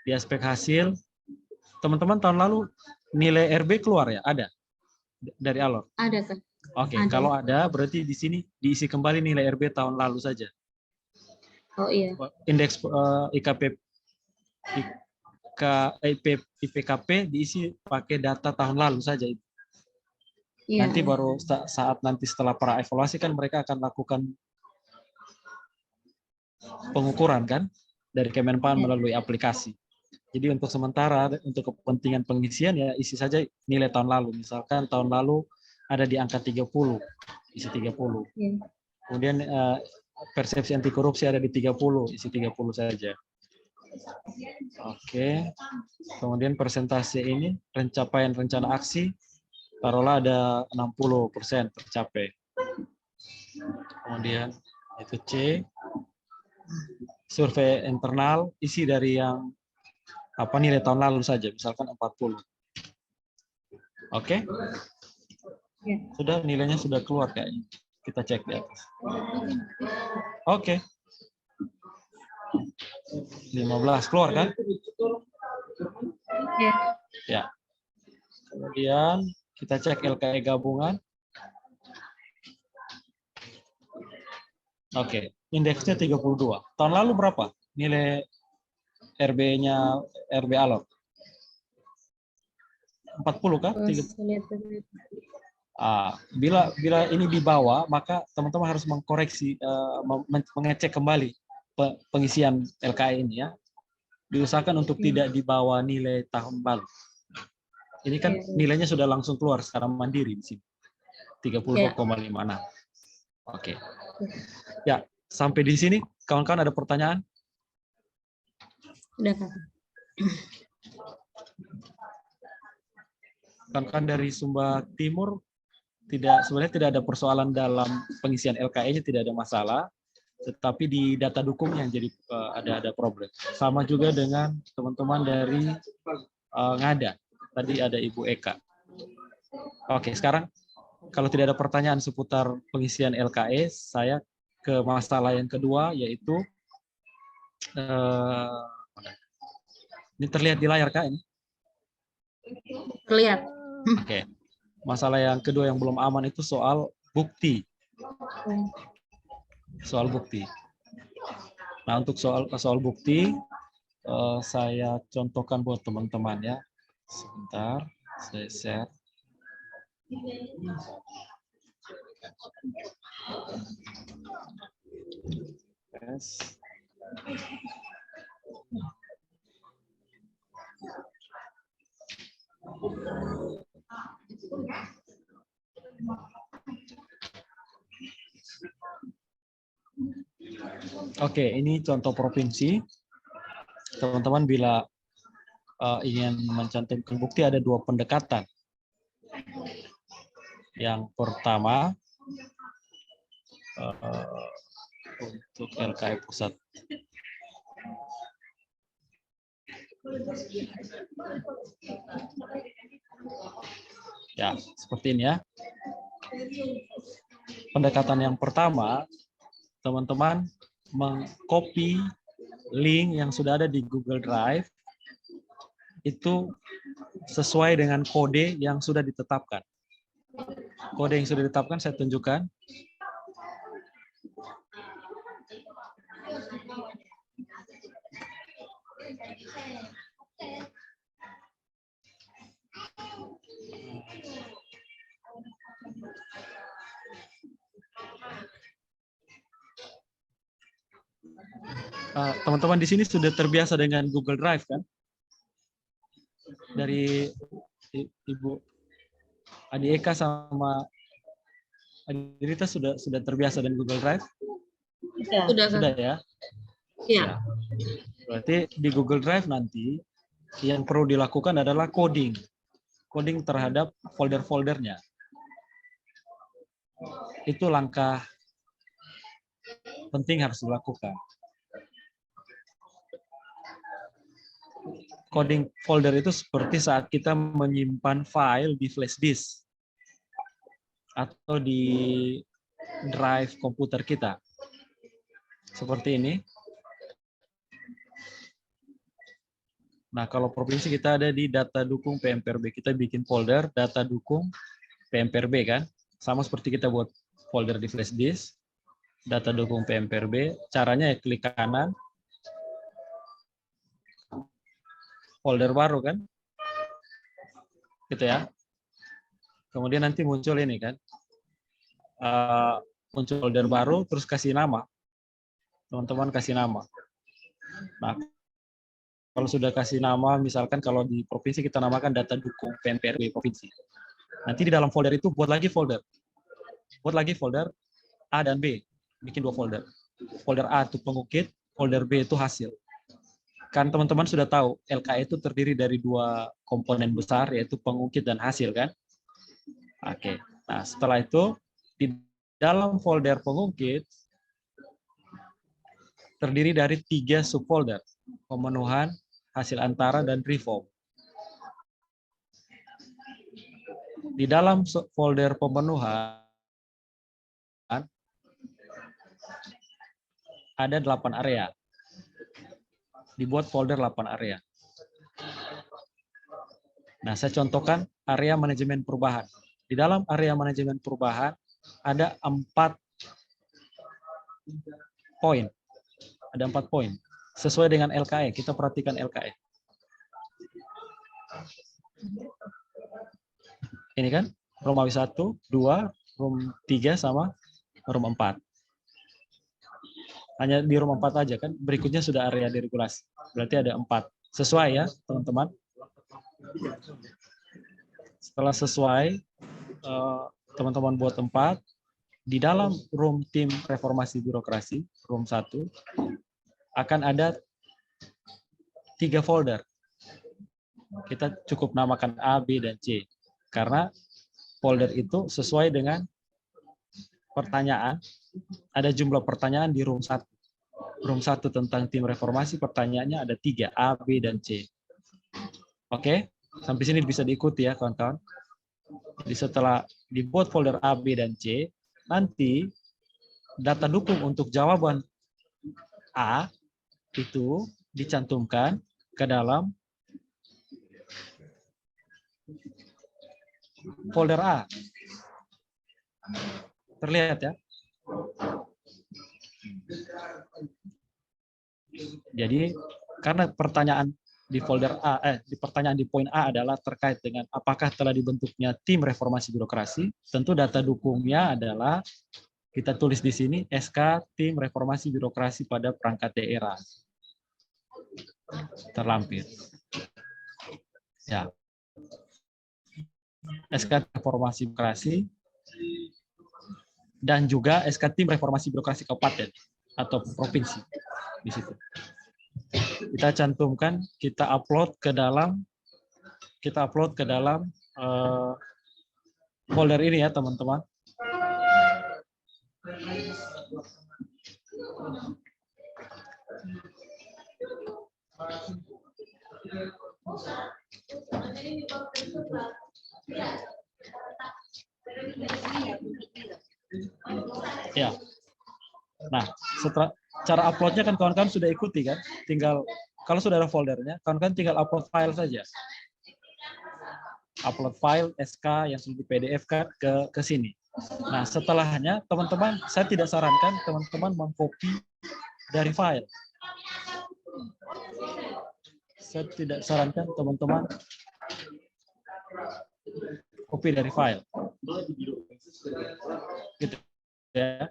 Di aspek hasil, teman-teman tahun lalu nilai RB keluar ya? Ada? Dari Alor? Ada, Kak. Oke, kalau ada berarti di sini diisi kembali nilai RB tahun lalu saja. Oh iya. Indeks IPKP diisi pakai data tahun lalu saja. Iya, Nanti baru saat nanti setelah para evaluasi kan mereka akan lakukan pengukuran kan dari Kemenpan melalui aplikasi. Jadi untuk sementara untuk kepentingan pengisian ya isi saja nilai tahun lalu. Misalkan tahun lalu ada di angka 30, isi 30. iya. Kemudian persepsi anti korupsi ada di 30, isi 30 saja. Oke. Kemudian persentase ini pencapaian rencana aksi taruhlah ada 60% tercapai. Kemudian itu C. Survei internal isi dari yang nilai tahun lalu saja, misalkan 40. Oke? Ya. Sudah nilainya sudah keluar kayaknya. Kita cek di atas. Oke. 15 keluar kan? Ya. Ya. Kemudian kita cek LKE gabungan. Oke, indeksnya 32. Tahun lalu berapa nilai RB-nya RB Alor? 40 kah? Bila ini di bawah, maka teman-teman harus mengkoreksi, mengecek kembali pengisian LKE ini ya. Diusahakan untuk tidak di bawah nilai tahun lalu. Ini kan nilainya sudah langsung keluar secara mandiri di sini. 32,56. Oke. Ya, sampai di sini kawan-kawan ada pertanyaan? Sudah, Kak. Kawan-kawan dari Sumba Timur sebenarnya tidak ada persoalan dalam pengisian LKE-nya, tidak ada masalah. Tetapi di data dukungnya yang jadi ada problem. Sama juga dengan teman-teman dari Ngada. Tadi ada Ibu Eka. Oke, sekarang kalau tidak ada pertanyaan seputar pengisian LKE, saya ke masalah yang kedua, yaitu ini terlihat di layar, Kak? Ini? Terlihat. Oke. Masalah yang kedua yang belum aman itu soal bukti. Soal bukti. Nah, untuk soal bukti, saya contohkan buat teman-teman ya. Sebentar, saya share. Yes. Oke, ini contoh provinsi. Teman-teman bila ingin mencantumkan bukti ada dua pendekatan. Yang pertama untuk LKE pusat. Ya, seperti ini ya. Pendekatan yang pertama, teman-teman mengcopy link yang sudah ada di Google Drive itu sesuai dengan kode yang sudah ditetapkan. Kode yang sudah ditetapkan saya tunjukkan. Teman-teman di sini sudah terbiasa dengan Google Drive kan? Dari Ibu Adi Eka sama Adi Rita sudah terbiasa dengan Google Drive? Sudah ya? Iya. Berarti di Google Drive nanti yang perlu dilakukan adalah coding terhadap folder-foldernya. Itu langkah penting harus dilakukan. Coding folder itu seperti saat kita menyimpan file di flash disk atau di drive komputer kita. Seperti ini. Nah, kalau provinsi kita ada di data dukung PMPRB. Kita bikin folder data dukung PMPRB kan. Sama seperti kita buat folder di flash disk. Data dukung PMPRB. Caranya ya klik kanan. Folder baru kan. Gitu ya. Kemudian nanti muncul ini kan. Muncul folder baru terus kasih nama. Teman-teman kasih nama. Nah, kalau sudah kasih nama, misalkan kalau di provinsi kita namakan data dukung PMPRB provinsi. Nanti di dalam folder itu buat lagi folder. Buat lagi folder A dan B. Bikin dua folder. Folder A itu pengukit, folder B itu hasil. Kan teman-teman sudah tahu, LKE itu terdiri dari dua komponen besar, yaitu pengukit dan hasil kan? Oke. Nah, setelah itu, di dalam folder pengukit, terdiri dari 3 subfolder. Pemenuhan, hasil antara, dan reform. Di dalam folder pemenuhan, ada 8 area. Dibuat folder 8 area. Nah, saya contohkan area manajemen perubahan. Di dalam area manajemen perubahan, ada 4 poin. Ada 4 poin. Sesuai dengan LKE. Kita perhatikan LKE. Ini kan Romawi 1, 2, Rom 3 sama Rom 4. Hanya di Rom 4 aja kan. Berikutnya sudah area deregulasi. Berarti ada 4. Sesuai ya, teman-teman. Setelah sesuai, teman-teman buat 4. Di dalam room tim reformasi birokrasi, room 1, akan ada 3 folder. Kita cukup namakan A, B, dan C. Karena folder itu sesuai dengan pertanyaan. Ada jumlah pertanyaan di room 1. Room 1 tentang tim reformasi, pertanyaannya ada 3, A, B, dan C. Oke, sampai sini bisa diikuti ya kawan-kawan. Jadi setelah dibuat folder A, B, dan C, nanti data dukung untuk jawaban A itu dicantumkan ke dalam folder A. Terlihat ya? Jadi karena pertanyaan di folder A, pertanyaan di poin A adalah terkait dengan apakah telah dibentuknya tim reformasi birokrasi, tentu data dukungnya adalah kita tulis di sini SK tim reformasi birokrasi pada perangkat daerah. Terlampir. Ya. SK reformasi birokrasi dan juga SK tim reformasi birokrasi kabupaten atau provinsi di situ. Kita cantumkan, kita upload ke dalam folder ini ya teman-teman. Ya. Nah, setelah cara uploadnya kan kawan-kawan sudah ikuti kan? Tinggal kalau sudah ada foldernya, kawan-kawan tinggal upload file saja. Upload file SK yang sudah di PDF kan ke sini. Nah, setelahnya teman-teman, saya tidak sarankan teman-teman mengcopy dari file. Saya tidak sarankan teman-teman copy dari file. Gitu ya.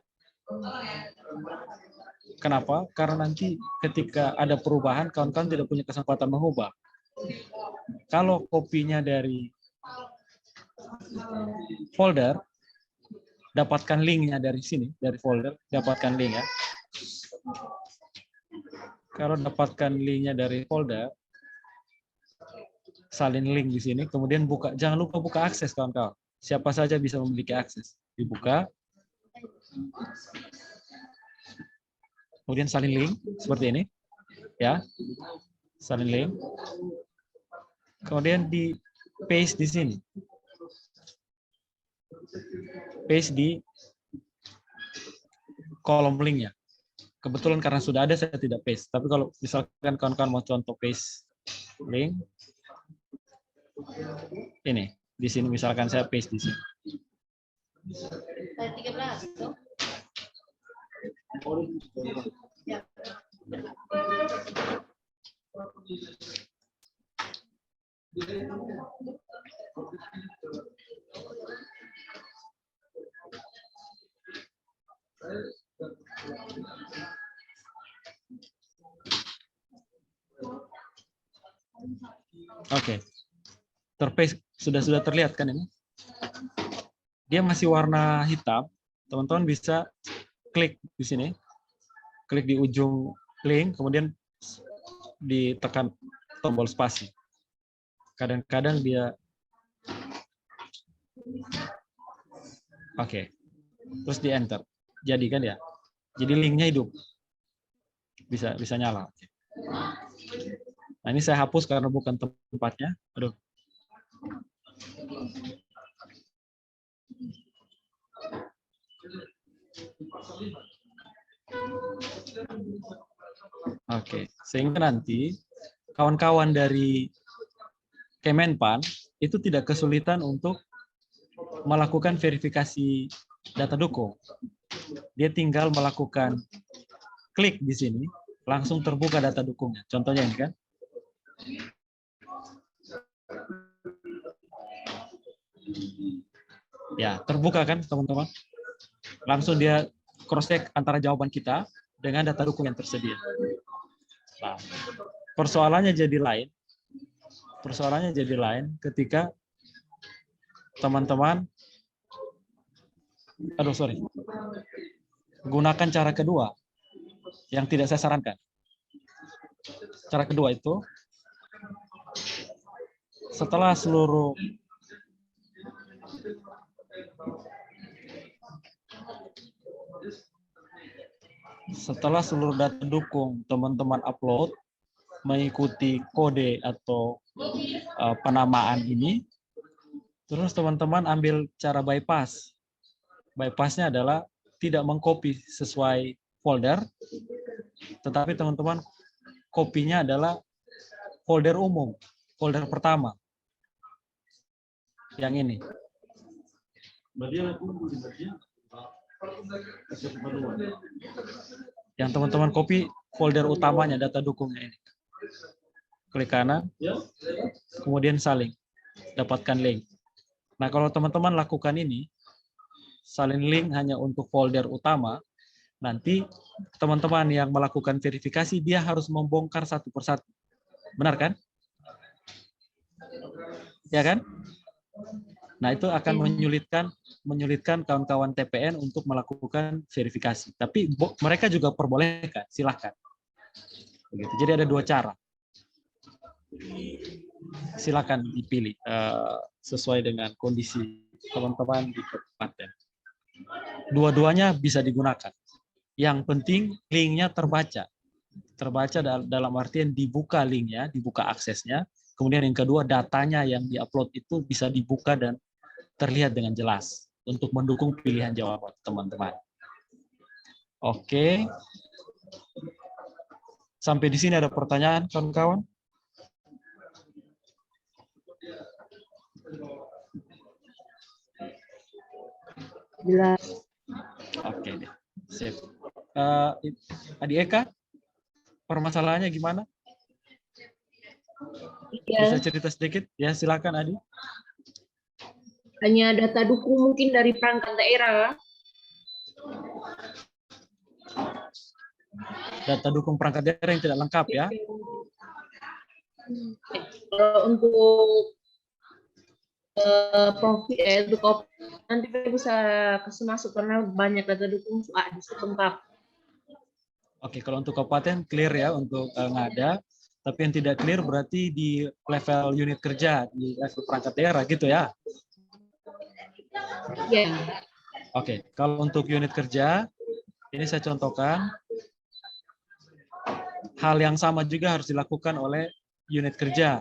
Kenapa? Karena nanti ketika ada perubahan, kawan-kawan tidak punya kesempatan mengubah. Kalau kopinya dari folder, dapatkan linknya dari sini, dari folder, dapatkan link ya. Kalau dapatkan linknya dari folder, salin link di sini, kemudian buka. Jangan lupa buka akses, kawan-kawan. Siapa saja bisa memiliki akses. Dibuka. Kemudian salin link seperti ini, ya, salin link. Kemudian di paste di sini, paste di kolom linknya. Kebetulan karena sudah ada saya tidak paste. Tapi kalau misalkan kawan-kawan mau contoh paste link, ini di sini misalkan saya paste di sini. 13. Oke. Terpaste sudah terlihat kan ini? Dia masih warna hitam. Teman-teman bisa klik di sini. Klik di ujung link, kemudian ditekan tombol spasi. Kadang-kadang dia oke. Terus di enter. Jadi kan ya. Jadi linknya hidup. Bisa nyala. Nah, ini saya hapus karena bukan tempatnya. Aduh. Oke, sehingga nanti kawan-kawan dari Kemenpan itu tidak kesulitan untuk melakukan verifikasi data dukung. Dia tinggal melakukan klik di sini, langsung terbuka data dukungnya. Contohnya ini kan. Ya, terbuka kan teman-teman? Langsung dia cross-check antara jawaban kita dengan data dukung yang tersedia. Nah, persoalannya jadi lain. Persoalannya jadi lain ketika teman-teman, gunakan cara kedua yang tidak saya sarankan. Cara kedua itu, setelah seluruh data dukung teman-teman upload mengikuti kode atau penamaan ini, terus teman-teman ambil cara bypass. Bypassnya adalah tidak mengcopy sesuai folder, tetapi teman-teman kopinya adalah folder umum, folder pertama. Yang ini. Yang teman-teman copy folder utamanya, data dukungnya ini. Klik kanan, kemudian salin, dapatkan link. Nah, kalau teman-teman lakukan ini, salin link hanya untuk folder utama, nanti teman-teman yang melakukan verifikasi, dia harus membongkar satu persatu. Benar kan? Ya kan? Nah, itu akan menyulitkan kawan-kawan TPN untuk melakukan verifikasi. Tapi mereka juga perbolehkan, silahkan. Begitu. Jadi ada dua cara. Silakan dipilih sesuai dengan kondisi teman-teman di kabupaten. Dua-duanya bisa digunakan. Yang penting linknya terbaca. Terbaca dalam artian dibuka linknya, dibuka aksesnya. Kemudian yang kedua, datanya yang diupload itu bisa dibuka dan terlihat dengan jelas untuk mendukung pilihan jawaban teman-teman. Oke. Sampai di sini ada pertanyaan, kawan-kawan? Jelas. Oke deh. Sip. Adi Eka, permasalahannya gimana? Ya, Bisa cerita sedikit? Ya, silakan Adi. hanya data dukung mungkin dari perangkat daerah. Data dukung perangkat daerah yang tidak lengkap ya. Kalau untuk profil untuk nanti kita bisa kasih masuk karena banyak data dukung di situ lengkap. Oke, kalau untuk kabupaten clear ya untuk ngada. Tapi yang tidak clear berarti di level unit kerja, di level perangkat daerah gitu ya. Ya. Oke, kalau untuk unit kerja, ini saya contohkan. Hal yang sama juga harus dilakukan oleh unit kerja.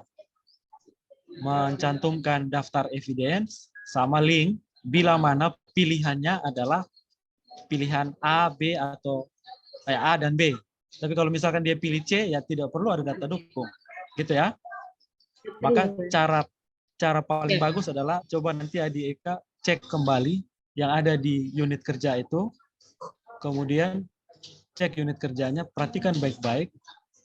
Mencantumkan daftar evidence sama link bila mana pilihannya adalah pilihan A, B, atau A dan B. Tapi kalau misalkan dia pilih C, ya tidak perlu ada data dukung. Gitu ya. Maka cara paling bagus adalah coba nanti Adi Eka cek kembali yang ada di unit kerja itu. Kemudian cek unit kerjanya, perhatikan baik-baik.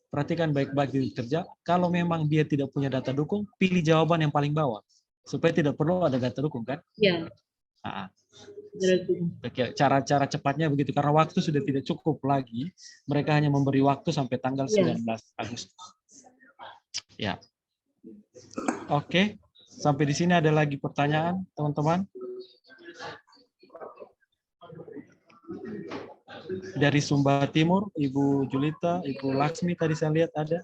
Perhatikan baik-baik unit kerja. Kalau memang dia tidak punya data dukung, pilih jawaban yang paling bawah. Supaya tidak perlu ada data dukung kan? Iya. Cara-cara cepatnya begitu. Karena waktu sudah tidak cukup lagi. Mereka hanya memberi waktu sampai tanggal 19 Agustus. Ya. Oke. Sampai di sini ada lagi pertanyaan, teman-teman? Dari Sumba Timur, Ibu Julita, Ibu Laksmi tadi saya lihat ada.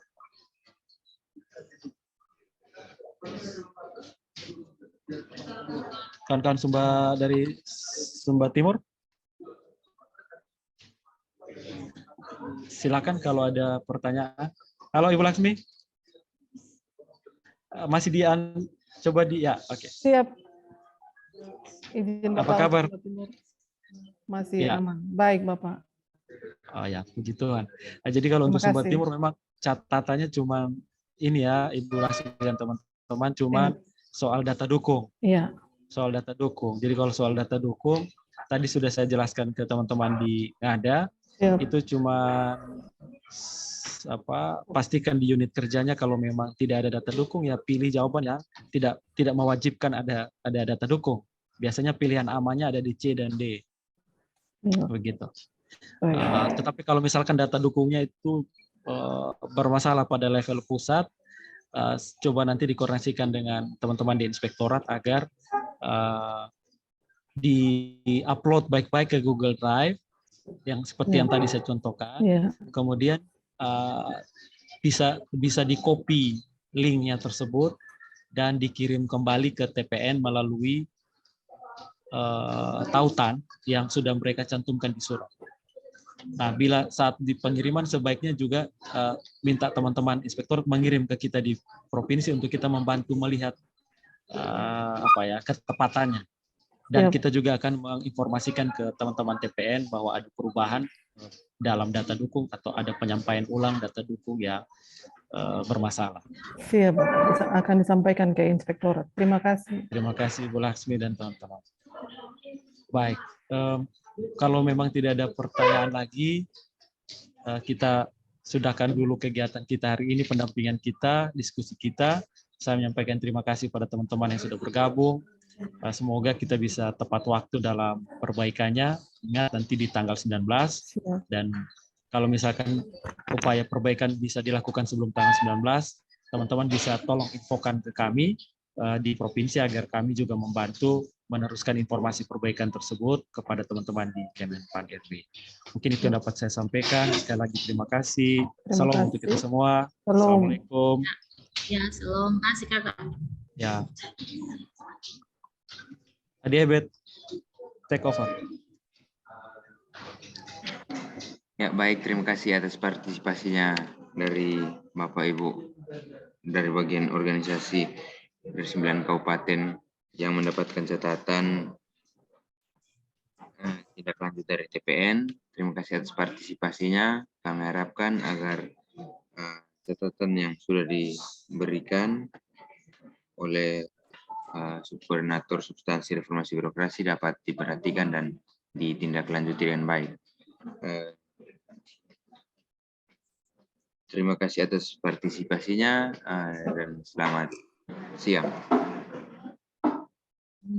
Kawan-kawan dari Sumba Timur. Silakan kalau ada pertanyaan. Halo Ibu Laksmi. Masih coba ya, oke. Siap. Izin Apa Bapak kabar? Masih ya. Aman. Baik, Bapak. Oh ya, puji Tuhan. Nah, jadi kalau untuk Sumba Timur memang catatannya cuma ini ya, Ibu Laksmi dan teman-teman, cuma soal data dukung. Iya. Soal data dukung. Jadi kalau soal data dukung, tadi sudah saya jelaskan ke teman-teman di Ngada, Siap. Itu cuma pastikan di unit kerjanya kalau memang tidak ada data dukung ya pilih jawaban yang tidak mewajibkan ada data dukung. Biasanya pilihan amannya ada di C dan D. Ya. Begitu. Baik. Tetapi kalau misalkan data dukungnya itu bermasalah pada level pusat, coba nanti dikoordinasikan dengan teman-teman di inspektorat agar di-upload baik-baik ke Google Drive yang seperti yang tadi saya contohkan. Ya. Kemudian bisa di-copy linknya tersebut dan dikirim kembali ke TPN melalui tautan yang sudah mereka cantumkan di surat. Nah, bila saat di pengiriman sebaiknya juga minta teman-teman inspektor mengirim ke kita di provinsi untuk kita membantu melihat ketepatannya. Dan kita juga akan menginformasikan ke teman-teman TPN bahwa ada perubahan dalam data dukung atau ada penyampaian ulang data dukung yang bermasalah. Siap, Bapak. Akan disampaikan ke inspektorat. Terima kasih. Terima kasih Bu Laksmi dan teman-teman. Baik. Kalau memang tidak ada pertanyaan lagi, kita sudahkan dulu kegiatan kita hari ini, pendampingan kita, diskusi kita. Saya menyampaikan terima kasih pada teman-teman yang sudah bergabung. Semoga kita bisa tepat waktu dalam perbaikannya. Ingat nanti di tanggal 19. Dan kalau misalkan upaya perbaikan bisa dilakukan sebelum tanggal 19, teman-teman bisa tolong infokan ke kami di provinsi agar kami juga membantu meneruskan informasi perbaikan tersebut kepada teman-teman di Kemenpan RB. Mungkin itu yang dapat saya sampaikan. Sekali lagi terima kasih. Salam untuk kita semua. Assalamualaikum. Ya, salam. Terima kasih Kakak. Ya. Adi Ebet, take over. Ya, baik. Terima kasih atas partisipasinya dari Bapak Ibu dari bagian organisasi dari 9 kabupaten yang mendapatkan catatan tindak lanjut dari TPN. Terima kasih atas partisipasinya. Kami harapkan agar catatan yang sudah diberikan oleh Subkoordinator Substansi Reformasi Birokrasi dapat diperhatikan dan ditindaklanjuti dengan baik. Terima kasih atas partisipasinya dan selamat siang.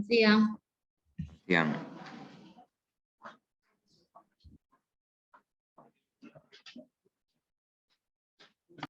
Siang. Siang.